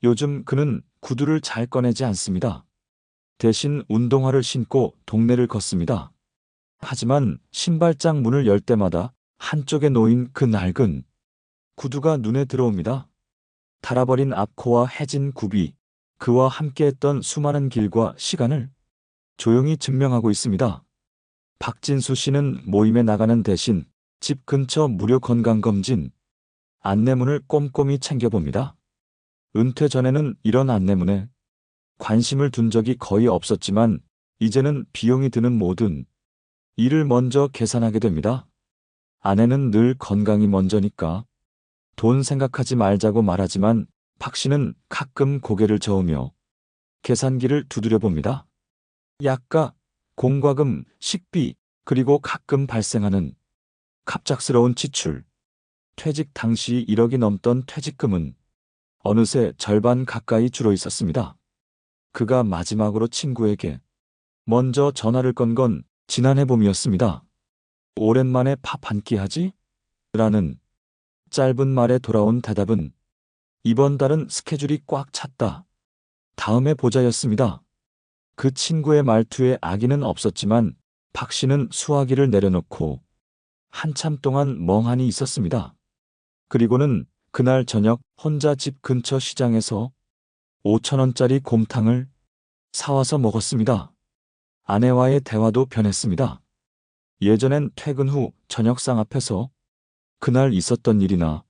요즘 그는 구두를 잘 꺼내지 않습니다. 대신 운동화를 신고 동네를 걷습니다. 하지만 신발장 문을 열 때마다 한쪽에 놓인 그 낡은 구두가 눈에 들어옵니다. 닳아버린 앞코와 해진 굽이 그와 함께했던 수많은 길과 시간을 조용히 증명하고 있습니다. 박진수 씨는 모임에 나가는 대신 집 근처 무료 건강검진 안내문을 꼼꼼히 챙겨봅니다. 은퇴 전에는 이런 안내문에 관심을 둔 적이 거의 없었지만 이제는 비용이 드는 모든 일을 먼저 계산하게 됩니다. 아내는 늘 건강이 먼저니까 돈 생각하지 말자고 말하지만 박 씨는 가끔 고개를 저으며 계산기를 두드려 봅니다. 약가, 공과금, 식비, 그리고 가끔 발생하는 갑작스러운 지출. 퇴직 당시 1억이 넘던 퇴직금은 어느새 절반 가까이 줄어 있었습니다. 그가 마지막으로 친구에게 먼저 전화를 건 건 지난해 봄이었습니다. 오랜만에 밥 한 끼 하지? 라는 짧은 말에 돌아온 대답은 이번 달은 스케줄이 꽉 찼다. 다음에 보자였습니다. 그 친구의 말투에 악의는 없었지만 박 씨는 수화기를 내려놓고 한참 동안 멍하니 있었습니다. 그리고는 그날 저녁 혼자 집 근처 시장에서 5,000원짜리 곰탕을 사와서 먹었습니다. 아내와의 대화도 변했습니다. 예전엔 퇴근 후 저녁상 앞에서 그날 있었던 일이나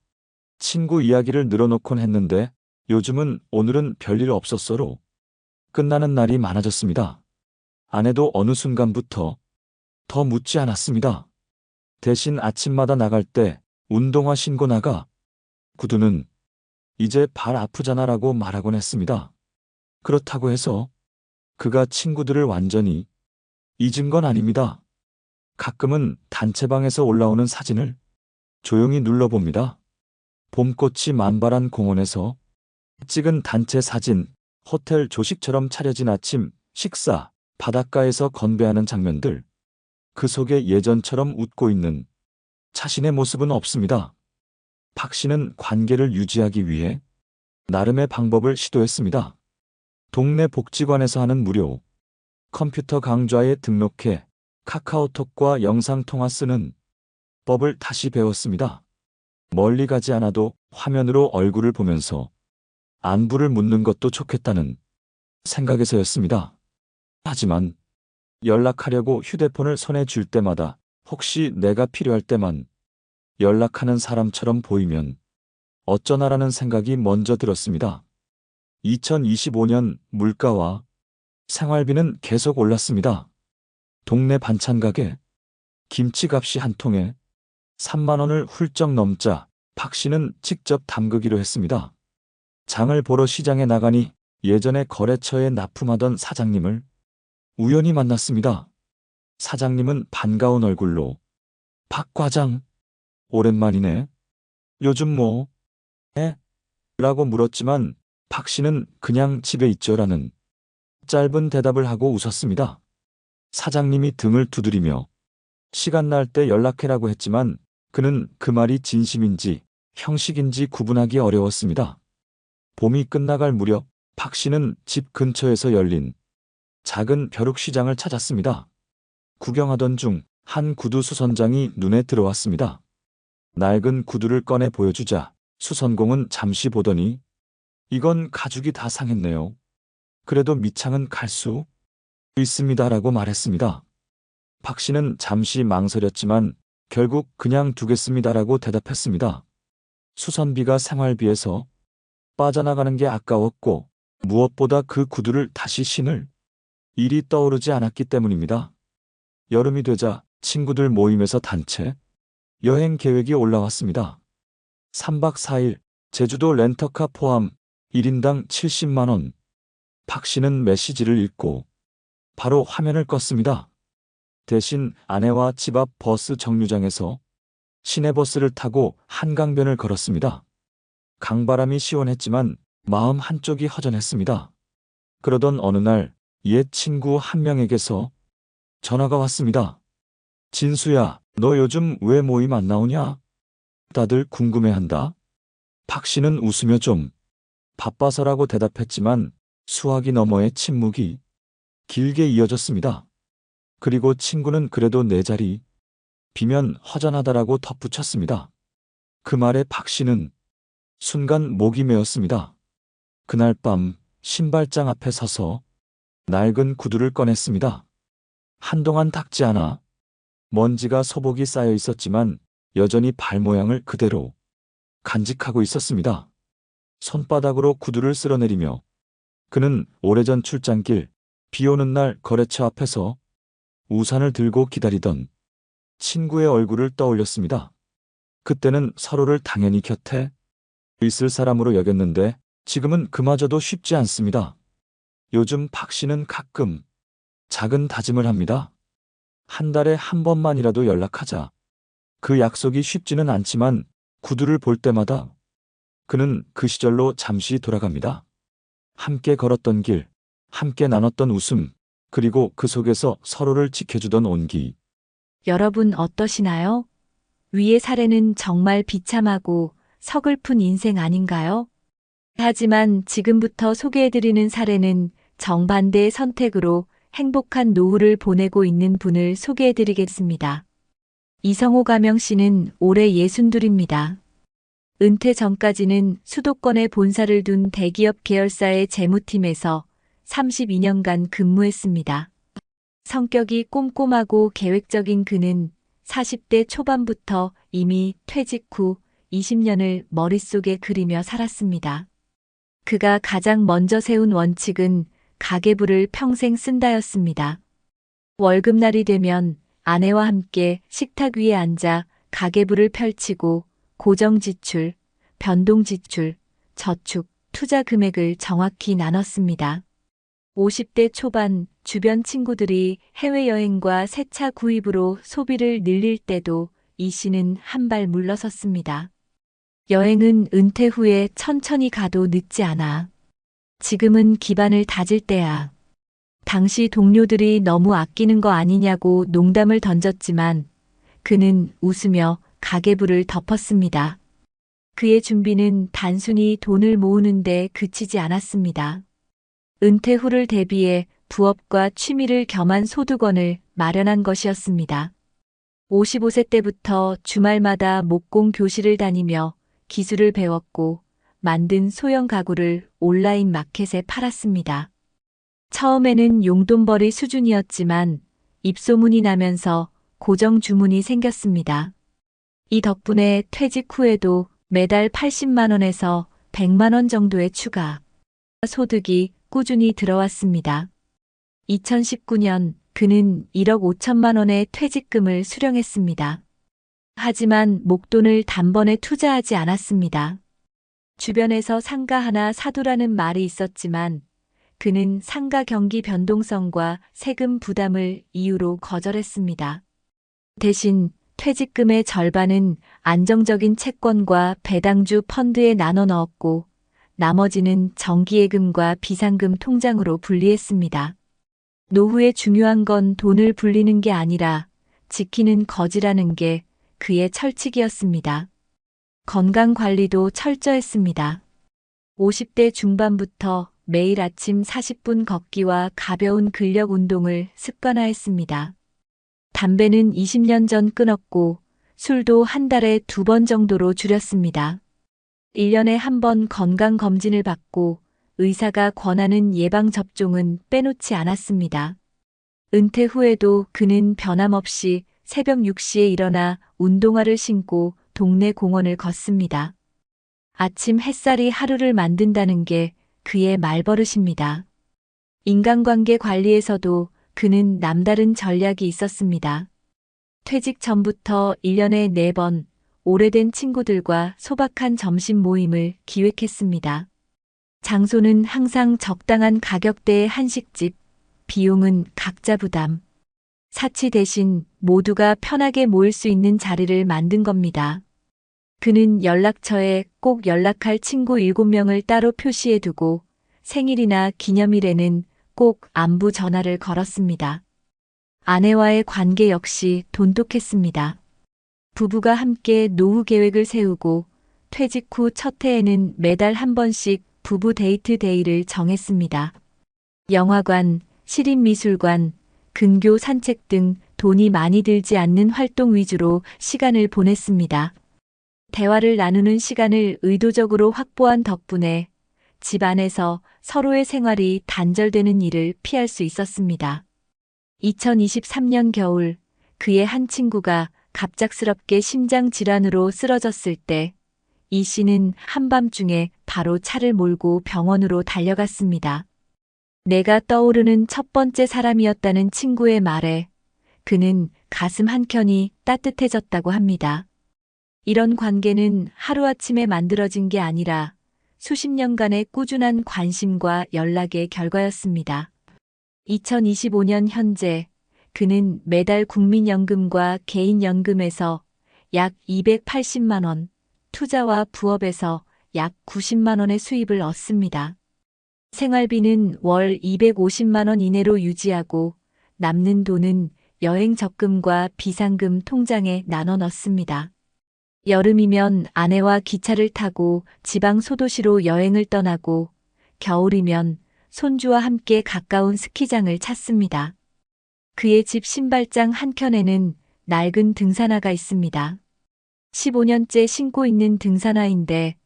친구 이야기를 늘어놓곤 했는데 요즘은 오늘은 별일 없었어로 끝나는 날이 많아졌습니다. 아내도 어느 순간부터 더 묻지 않았습니다. 대신 아침마다 나갈 때 운동화 신고 나가 구두는 이제 발 아프잖아라고 말하곤 했습니다. 그렇다고 해서 그가 친구들을 완전히 잊은 건 아닙니다. 가끔은 단체방에서 올라오는 사진을 조용히 눌러봅니다. 봄꽃이 만발한 공원에서 찍은 단체 사진, 호텔 조식처럼 차려진 아침, 식사, 바닷가에서 건배하는 장면들. 그 속에 예전처럼 웃고 있는 자신의 모습은 없습니다. 박 씨는 관계를 유지하기 위해 나름의 방법을 시도했습니다. 동네 복지관에서 하는 무료 컴퓨터 강좌에 등록해 카카오톡과 영상통화 쓰는 법을 다시 배웠습니다. 멀리 가지 않아도 화면으로 얼굴을 보면서 안부를 묻는 것도 좋겠다는 생각에서였습니다. 하지만 연락하려고 휴대폰을 손에 쥘 때마다 혹시 내가 필요할 때만 연락하는 사람처럼 보이면 어쩌나라는 생각이 먼저 들었습니다. 2025년 물가와 생활비는 계속 올랐습니다. 동네 반찬 가게 김치값이 한 통에 3만 원을 훌쩍 넘자 박 씨는 직접 담그기로 했습니다. 장을 보러 시장에 나가니 예전에 거래처에 납품하던 사장님을 우연히 만났습니다. 사장님은 반가운 얼굴로 박 과장, 오랜만이네. 요즘 뭐 해? 라고 물었지만 박 씨는 그냥 집에 있죠라는 짧은 대답을 하고 웃었습니다. 사장님이 등을 두드리며 시간 날 때 연락해라고 했지만 그는 그 말이 진심인지 형식인지 구분하기 어려웠습니다. 봄이 끝나갈 무렵 박 씨는 집 근처에서 열린 작은 벼룩시장을 찾았습니다. 구경하던 중 한 구두 수선장이 눈에 들어왔습니다. 낡은 구두를 꺼내 보여주자 수선공은 잠시 보더니 이건 가죽이 다 상했네요. 그래도 밑창은 갈 수 있습니다라고 말했습니다. 박 씨는 잠시 망설였지만 결국 그냥 두겠습니다라고 대답했습니다. 수선비가 생활비에서 빠져나가는 게 아까웠고 무엇보다 그 구두를 다시 신을 일이 떠오르지 않았기 때문입니다. 여름이 되자 친구들 모임에서 단체 여행 계획이 올라왔습니다. 3박 4일 제주도 렌터카 포함 1인당 70만 원. 박 씨는 메시지를 읽고 바로 화면을 껐습니다. 대신 아내와 집 앞 버스 정류장에서 시내버스를 타고 한강변을 걸었습니다. 강바람이 시원했지만 마음 한쪽이 허전했습니다. 그러던 어느 날 옛 친구 한 명에게서 전화가 왔습니다. 진수야, 너 요즘 왜 모임 안 나오냐? 다들 궁금해한다. 박 씨는 웃으며 좀 바빠서라고 대답했지만 수화기 너머의 침묵이 길게 이어졌습니다. 그리고 친구는 그래도 내 자리 비면 허전하다라고 덧붙였습니다. 그 말에 박 씨는 순간 목이 메었습니다. 그날 밤 신발장 앞에 서서 낡은 구두를 꺼냈습니다. 한동안 닦지 않아 먼지가 소복이 쌓여 있었지만 여전히 발 모양을 그대로 간직하고 있었습니다. 손바닥으로 구두를 쓸어내리며 그는 오래전 출장길, 비 오는 날 거래처 앞에서 우산을 들고 기다리던 친구의 얼굴을 떠올렸습니다. 그때는 서로를 당연히 곁에 있을 사람으로 여겼는데 지금은 그마저도 쉽지 않습니다. 요즘 박 씨는 가끔 작은 다짐을 합니다. 한 달에 한 번만이라도 연락하자. 그 약속이 쉽지는 않지만 구두를 볼 때마다 그는 그 시절로 잠시 돌아갑니다. 함께 걸었던 길, 함께 나눴던 웃음, 그리고 그 속에서 서로를 지켜주던 온기. 여러분 어떠시나요? 위의 사례는 정말 비참하고 서글픈 인생 아닌가요? 하지만 지금부터 소개해드리는 사례는 정반대의 선택으로 행복한 노후를 보내고 있는 분을 소개해드리겠습니다. 이성호 가명 씨는 올해 62입니다. 은퇴 전까지는 수도권에 본사를 둔 대기업 계열사의 재무팀에서 32년간 근무했습니다. 성격이 꼼꼼하고 계획적인 그는 40대 초반부터 이미 퇴직 후 20년을 머릿속에 그리며 살았습니다. 그가 가장 먼저 세운 원칙은 가계부를 평생 쓴다였습니다. 월급날이 되면 아내와 함께 식탁 위에 앉아 가계부를 펼치고 고정지출, 변동지출, 저축, 투자 금액을 정확히 나눴습니다. 50대 초반 주변 친구들이 해외여행과 새 차 구입으로 소비를 늘릴 때도 이 씨는 한 발 물러섰습니다. 여행은 은퇴 후에 천천히 가도 늦지 않아. 지금은 기반을 다질 때야. 당시 동료들이 너무 아끼는 거 아니냐고 농담을 던졌지만 그는 웃으며 가계부를 덮었습니다. 그의 준비는 단순히 돈을 모으는데 그치지 않았습니다. 은퇴 후를 대비해 부업과 취미를 겸한 소득원을 마련한 것이었습니다. 55세 때부터 주말마다 목공 교실을 다니며 기술을 배웠고 만든 소형 가구를 온라인 마켓에 팔았습니다. 처음에는 용돈벌이 수준이었지만 입소문이 나면서 고정 주문이 생겼습니다. 이 덕분에 퇴직 후에도 매달 80만 원에서 100만 원 정도의 추가 소득이 꾸준히 들어왔습니다. 2019년 그는 1억 5천만 원의 퇴직금을 수령했습니다. 하지만 목돈을 단번에 투자하지 않았습니다. 주변에서 상가 하나 사두라는 말이 있었지만 그는 상가 경기 변동성과 세금 부담을 이유로 거절했습니다. 대신 퇴직금의 절반은 안정적인 채권과 배당주 펀드에 나눠 넣었고 나머지는 정기예금과 비상금 통장으로 분리했습니다. 노후에 중요한 건 돈을 불리는 게 아니라 지키는 거지라는 게 그의 철칙이었습니다. 건강 관리도 철저했습니다. 50대 중반부터 매일 아침 40분 걷기와 가벼운 근력 운동을 습관화했습니다. 담배는 20년 전 끊었고 술도 한 달에 2번 정도로 줄였습니다. 1년에 한 번 건강검진을 받고 의사가 권하는 예방접종은 빼놓지 않았습니다. 은퇴 후에도 그는 변함없이 새벽 6시에 일어나 운동화를 신고 동네 공원을 걷습니다. 아침 햇살이 하루를 만든다는 게 그의 말버릇입니다. 인간관계 관리에서도 그는 남다른 전략이 있었습니다. 퇴직 전부터 1년에 4번 오래된 친구들과 소박한 점심 모임을 기획했습니다. 장소는 항상 적당한 가격대의 한식집, 비용은 각자 부담. 사치 대신 모두가 편하게 모일 수 있는 자리를 만든 겁니다. 그는 연락처에 꼭 연락할 친구 7명을 따로 표시해두고 생일이나 기념일에는 꼭 안부 전화를 걸었습니다. 아내와의 관계 역시 돈독했습니다. 부부가 함께 노후 계획을 세우고 퇴직 후 첫 해에는 매달 한 번씩 부부 데이트 데이를 정했습니다. 영화관, 시립미술관, 근교 산책 등 돈이 많이 들지 않는 활동 위주로 시간을 보냈습니다. 대화를 나누는 시간을 의도적으로 확보한 덕분에 집 안에서 서로의 생활이 단절되는 일을 피할 수 있었습니다. 2023년 겨울, 그의 한 친구가 갑작스럽게 심장 질환으로 쓰러졌을 때, 이 씨는 한밤중에 바로 차를 몰고 병원으로 달려갔습니다. 내가 떠오르는 첫 번째 사람이었다는 친구의 말에 그는 가슴 한켠이 따뜻해졌다고 합니다. 이런 관계는 하루아침에 만들어진 게 아니라 수십 년간의 꾸준한 관심과 연락의 결과였습니다. 2025년 현재 그는 매달 국민연금과 개인연금에서 약 280만 원, 투자와 부업에서 약 90만 원의 수입을 얻습니다. 생활비는 월 250만 원 이내로 유지하고 남는 돈은 여행 적금과 비상금 통장에 나눠 넣습니다. 여름이면 아내와 기차를 타고 지방 소도시로 여행을 떠나고 겨울이면 손주와 함께 가까운 스키장을 찾습니다. 그의 집 신발장 한켠에는 낡은 등산화가 있습니다. 15년째 신고 있는 등산화인데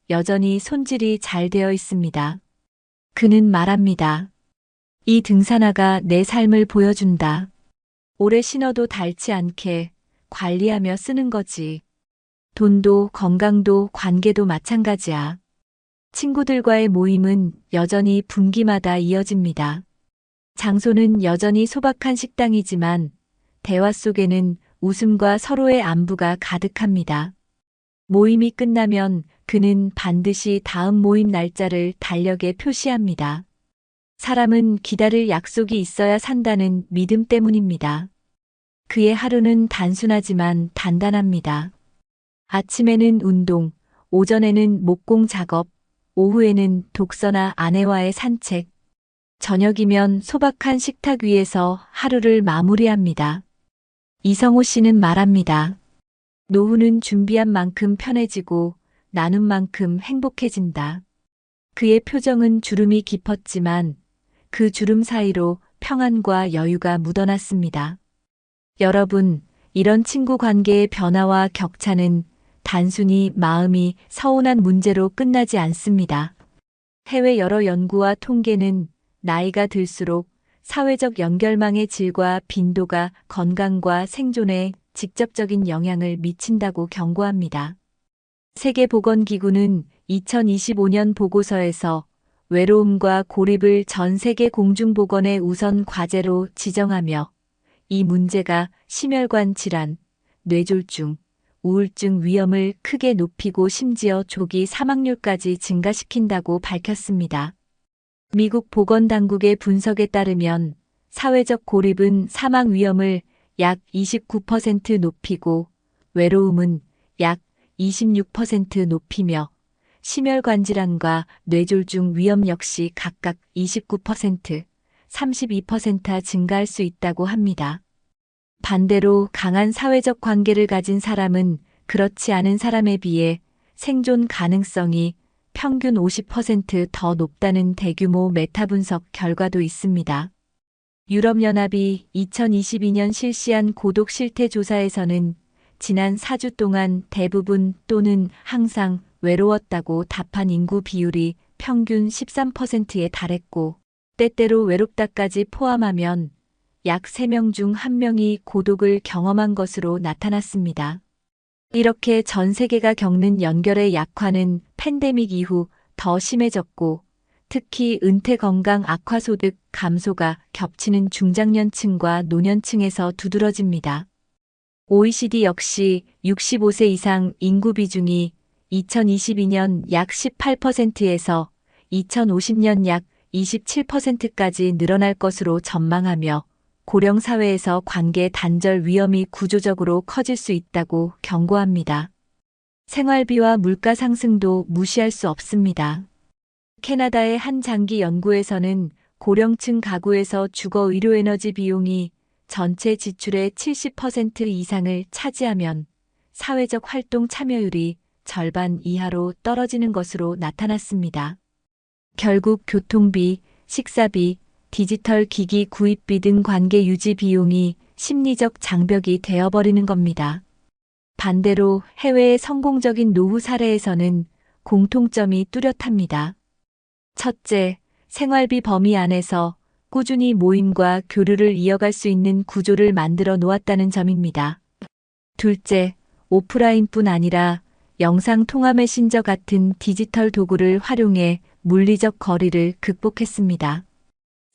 여전히 손질이 잘 되어 있습니다. 그는 말합니다. 이 등산화가 내 삶을 보여준다. 오래 신어도 닳지 않게 관리하며 쓰는 거지. 돈도 건강도 관계도 마찬가지야. 친구들과의 모임은 여전히 분기마다 이어집니다. 장소는 여전히 소박한 식당이지만 대화 속에는 웃음과 서로의 안부가 가득합니다. 모임이 끝나면 그는 반드시 다음 모임 날짜를 달력에 표시합니다. 사람은 기다릴 약속이 있어야 산다는 믿음 때문입니다. 그의 하루는 단순하지만 단단합니다. 아침에는 운동, 오전에는 목공 작업, 오후에는 독서나 아내와의 산책, 저녁이면 소박한 식탁 위에서 하루를 마무리합니다. 이성호 씨는 말합니다. 노후는 준비한 만큼 편해지고 나눈 만큼 행복해진다. 그의 표정은 주름이 깊었지만 그 주름 사이로 평안과 여유가 묻어났습니다. 여러분, 이런 친구 관계의 변화와 격차는 단순히 마음이 서운한 문제로 끝나지 않습니다. 해외 여러 연구와 통계는 나이가 들수록 사회적 연결망의 질과 빈도가 건강과 생존에 직접적인 영향을 미친다고 경고합니다. 세계보건기구는 2025년 보고서에서 외로움과 고립을 전 세계 공중보건의 우선 과제로 지정하며 이 문제가 심혈관 질환, 뇌졸중, 우울증 위험을 크게 높이고 심지어 조기 사망률까지 증가시킨다고 밝혔습니다. 미국 보건당국의 분석에 따르면 사회적 고립은 사망 위험을 약 29% 높이고 외로움은 약 26% 높이며 심혈관 질환과 뇌졸중 위험 역시 각각 29%, 32% 증가할 수 있다고 합니다. 반대로 강한 사회적 관계를 가진 사람은 그렇지 않은 사람에 비해 생존 가능성이 평균 50% 더 높다는 대규모 메타 분석 결과도 있습니다. 유럽연합이 2022년 실시한 고독 실태 조사에서는 지난 4주 동안 대부분 또는 항상 외로웠다고 답한 인구 비율이 평균 13%에 달했고, 때때로 외롭다까지 포함하면 약 3명 중 1명이 고독을 경험한 것으로 나타났습니다. 이렇게 전 세계가 겪는 연결의 약화는 팬데믹 이후 더 심해졌고, 특히 은퇴 건강 악화 소득 감소가 겹치는 중장년층과 노년층에서 두드러집니다. OECD 역시 65세 이상 인구 비중이 2022년 약 18%에서 2050년 약 27%까지 늘어날 것으로 전망하며 고령 사회에서 관계 단절 위험이 구조적으로 커질 수 있다고 경고합니다. 생활비와 물가 상승도 무시할 수 없습니다. 캐나다의 한 장기 연구에서는 고령층 가구에서 주거 의료 에너지 비용이 전체 지출의 70% 이상을 차지하면 사회적 활동 참여율이 절반 이하로 떨어지는 것으로 나타났습니다. 결국 교통비, 식사비, 디지털 기기 구입비 등 관계 유지 비용이 심리적 장벽이 되어버리는 겁니다. 반대로 해외의 성공적인 노후 사례에서는 공통점이 뚜렷합니다. 첫째, 생활비 범위 안에서 꾸준히 모임과 교류를 이어갈 수 있는 구조를 만들어 놓았다는 점입니다. 둘째, 오프라인뿐 아니라 영상 통화 메신저 같은 디지털 도구를 활용해 물리적 거리를 극복했습니다.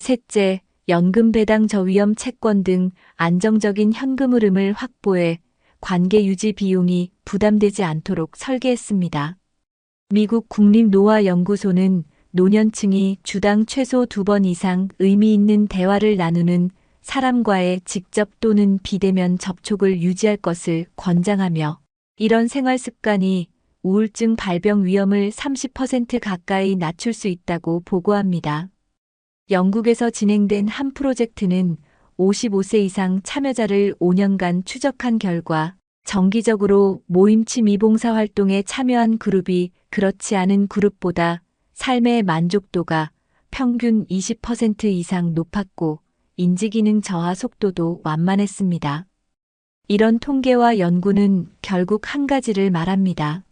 셋째, 연금 배당 저위험 채권 등 안정적인 현금 흐름을 확보해 관계 유지 비용이 부담되지 않도록 설계했습니다. 미국 국립노화연구소는 노년층이 주당 최소 2번 이상 의미 있는 대화를 나누는 사람과의 직접 또는 비대면 접촉을 유지할 것을 권장하며 이런 생활 습관이 우울증 발병 위험을 30% 가까이 낮출 수 있다고 보고합니다. 영국에서 진행된 한 프로젝트는 55세 이상 참여자를 5년간 추적한 결과 정기적으로 모임 취미 봉사 활동에 참여한 그룹이 그렇지 않은 그룹보다 삶의 만족도가 평균 20% 이상 높았고 인지기능 저하 속도도 완만했습니다. 이런 통계와 연구는 결국 한 가지를 말합니다.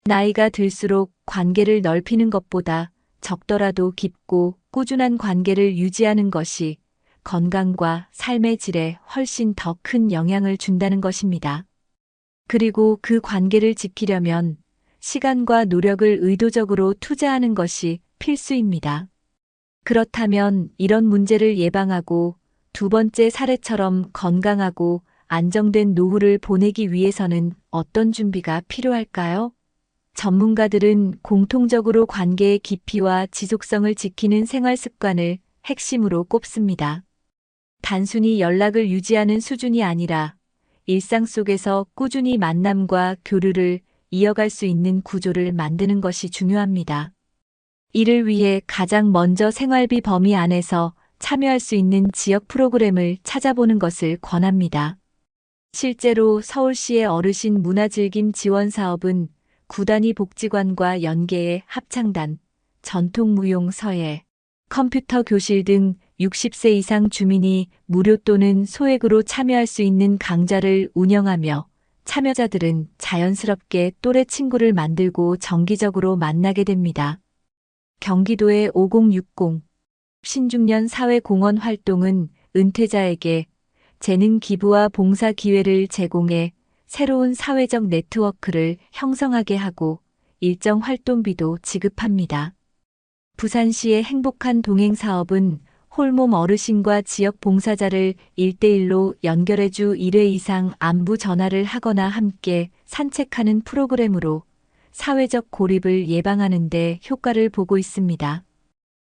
나이가 들수록 관계를 넓히는 것보다 적더라도 깊고 꾸준한 관계를 유지하는 것이 건강과 삶의 질에 훨씬 더 큰 영향을 준다는 것입니다. 그리고 그 관계를 지키려면 시간과 노력을 의도적으로 투자하는 것이 필수입니다. 그렇다면 이런 문제를 예방하고 두 번째 사례처럼 건강하고 안정된 노후를 보내기 위해서는 어떤 준비가 필요할까요? 전문가들은 공통적으로 관계의 깊이와 지속성을 지키는 생활 습관을 핵심으로 꼽습니다. 단순히 연락을 유지하는 수준이 아니라 일상 속에서 꾸준히 만남과 교류를 이어갈 수 있는 구조를 만드는 것이 중요합니다. 이를 위해 가장 먼저 생활비 범위 안에서 참여할 수 있는 지역 프로그램을 찾아보는 것을 권합니다. 실제로 서울시의 어르신 문화즐김 지원 사업은 구단위 복지관과 연계해 합창단, 전통무용 서예, 컴퓨터 교실 등 60세 이상 주민이 무료 또는 소액으로 참여할 수 있는 강좌를 운영하며 참여자들은 자연스럽게 또래 친구를 만들고 정기적으로 만나게 됩니다. 경기도의 5060 신중년 사회공헌 활동은 은퇴자에게 재능 기부와 봉사 기회를 제공해 새로운 사회적 네트워크를 형성하게 하고 일정 활동비도 지급합니다. 부산시의 행복한 동행 사업은 홀몸 어르신과 지역 봉사자를 1대1로 연결해 주 1회 이상 안부 전화를 하거나 함께 산책하는 프로그램으로 사회적 고립을 예방하는 데 효과를 보고 있습니다.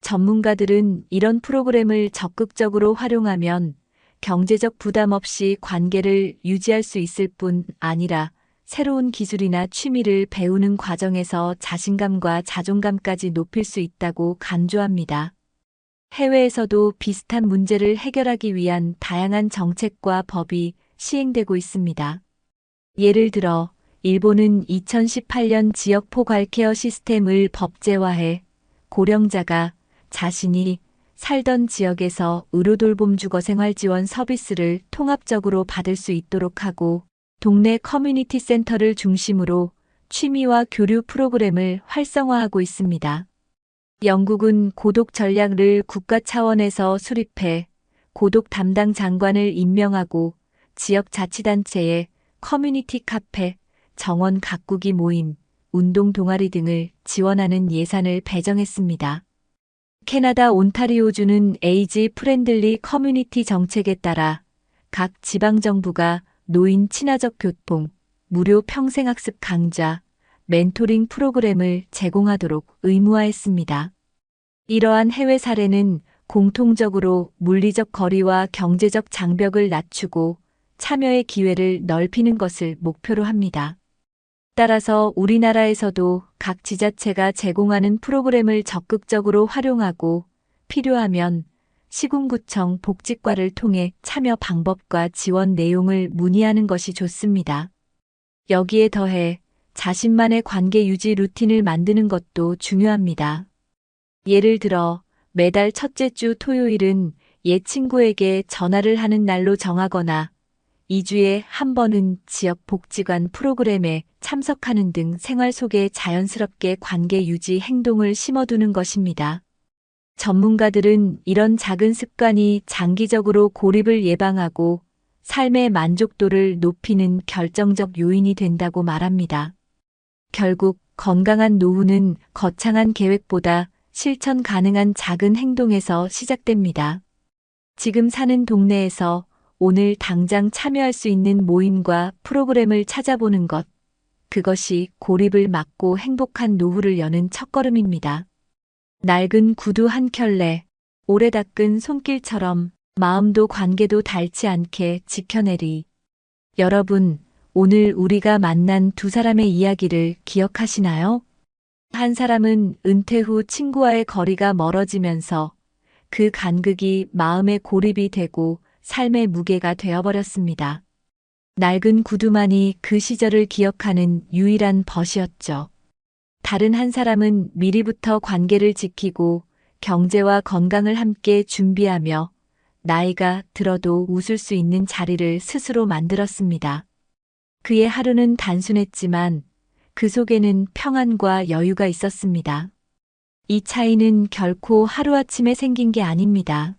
전문가들은 이런 프로그램을 적극적으로 활용하면 경제적 부담 없이 관계를 유지할 수 있을 뿐 아니라 새로운 기술이나 취미를 배우는 과정에서 자신감과 자존감까지 높일 수 있다고 강조합니다. 해외에서도 비슷한 문제를 해결하기 위한 다양한 정책과 법이 시행되고 있습니다. 예를 들어 일본은 2018년 지역 포괄케어 시스템을 법제화해 고령자가 자신이 살던 지역에서 의료돌봄 주거생활 지원 서비스를 통합적으로 받을 수 있도록 하고 동네 커뮤니티 센터를 중심으로 취미와 교류 프로그램을 활성화하고 있습니다. 영국은 고독 전략을 국가 차원에서 수립해 고독 담당 장관을 임명하고 지역 자치단체에 커뮤니티 카페, 정원 가꾸기 모임, 운동 동아리 등을 지원하는 예산을 배정했습니다. 캐나다 온타리오주는 에이지 프렌들리 커뮤니티 정책에 따라 각 지방정부가 노인 친화적 교통, 무료 평생학습 강좌, 멘토링 프로그램을 제공하도록 의무화했습니다. 이러한 해외 사례는 공통적으로 물리적 거리와 경제적 장벽을 낮추고 참여의 기회를 넓히는 것을 목표로 합니다. 따라서 우리나라에서도 각 지자체가 제공하는 프로그램을 적극적으로 활용하고 필요하면 시군구청 복지과를 통해 참여 방법과 지원 내용을 문의하는 것이 좋습니다. 여기에 더해 자신만의 관계 유지 루틴을 만드는 것도 중요합니다. 예를 들어 매달 첫째 주 토요일은 옛 친구에게 전화를 하는 날로 정하거나 2주에 한 번은 지역 복지관 프로그램에 참석하는 등 생활 속에 자연스럽게 관계 유지 행동을 심어두는 것입니다. 전문가들은 이런 작은 습관이 장기적으로 고립을 예방하고 삶의 만족도를 높이는 결정적 요인이 된다고 말합니다. 결국 건강한 노후는 거창한 계획보다 실천 가능한 작은 행동에서 시작됩니다. 지금 사는 동네에서 오늘 당장 참여할 수 있는 모임과 프로그램을 찾아보는 것, 그것이 고립을 막고 행복한 노후를 여는 첫걸음입니다. 낡은 구두 한 켤레, 오래 닦은 손길처럼 마음도 관계도 닳지 않게 지켜내리. 여러분, 오늘 우리가 만난 두 사람의 이야기를 기억하시나요? 한 사람은 은퇴 후 친구와의 거리가 멀어지면서 그 간극이 마음의 고립이 되고 삶의 무게가 되어버렸습니다. 낡은 구두만이 그 시절을 기억하는 유일한 벗이었죠. 다른 한 사람은 미리부터 관계를 지키고 경제와 건강을 함께 준비하며 나이가 들어도 웃을 수 있는 자리를 스스로 만들었습니다. 그의 하루는 단순했지만 그 속에는 평안과 여유가 있었습니다. 이 차이는 결코 하루아침에 생긴 게 아닙니다.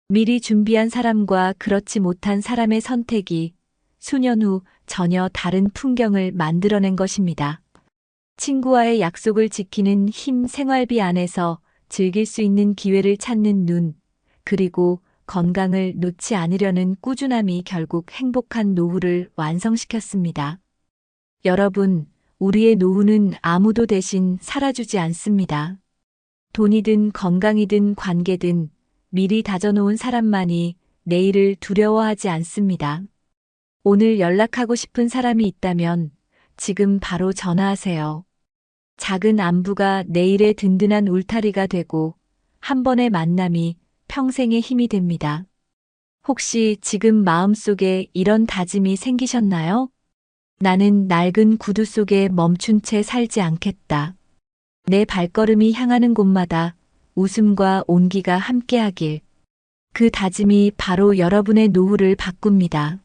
미리 준비한 사람과 그렇지 못한 사람의 선택이 수년 후 전혀 다른 풍경을 만들어낸 것입니다. 친구와의 약속을 지키는 힘, 생활비 안에서 즐길 수 있는 기회를 찾는 눈, 그리고 건강을 놓지 않으려는 꾸준함이 결국 행복한 노후를 완성시켰습니다. 여러분, 우리의 노후는 아무도 대신 살아주지 않습니다. 돈이든 건강이든 관계든 미리 다져놓은 사람만이 내일을 두려워하지 않습니다. 오늘 연락하고 싶은 사람이 있다면 지금 바로 전화하세요. 작은 안부가 내일의 든든한 울타리가 되고 한 번의 만남이 평생의 힘이 됩니다. 혹시 지금 마음속에 이런 다짐이 생기셨나요? 나는 낡은 구두 속에 멈춘 채 살지 않겠다. 내 발걸음이 향하는 곳마다 웃음과 온기가 함께하길. 그 다짐이 바로 여러분의 노후를 바꿉니다.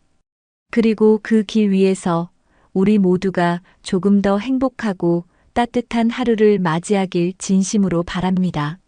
그리고 그 길 위에서 우리 모두가 조금 더 행복하고 따뜻한 하루를 맞이하길 진심으로 바랍니다.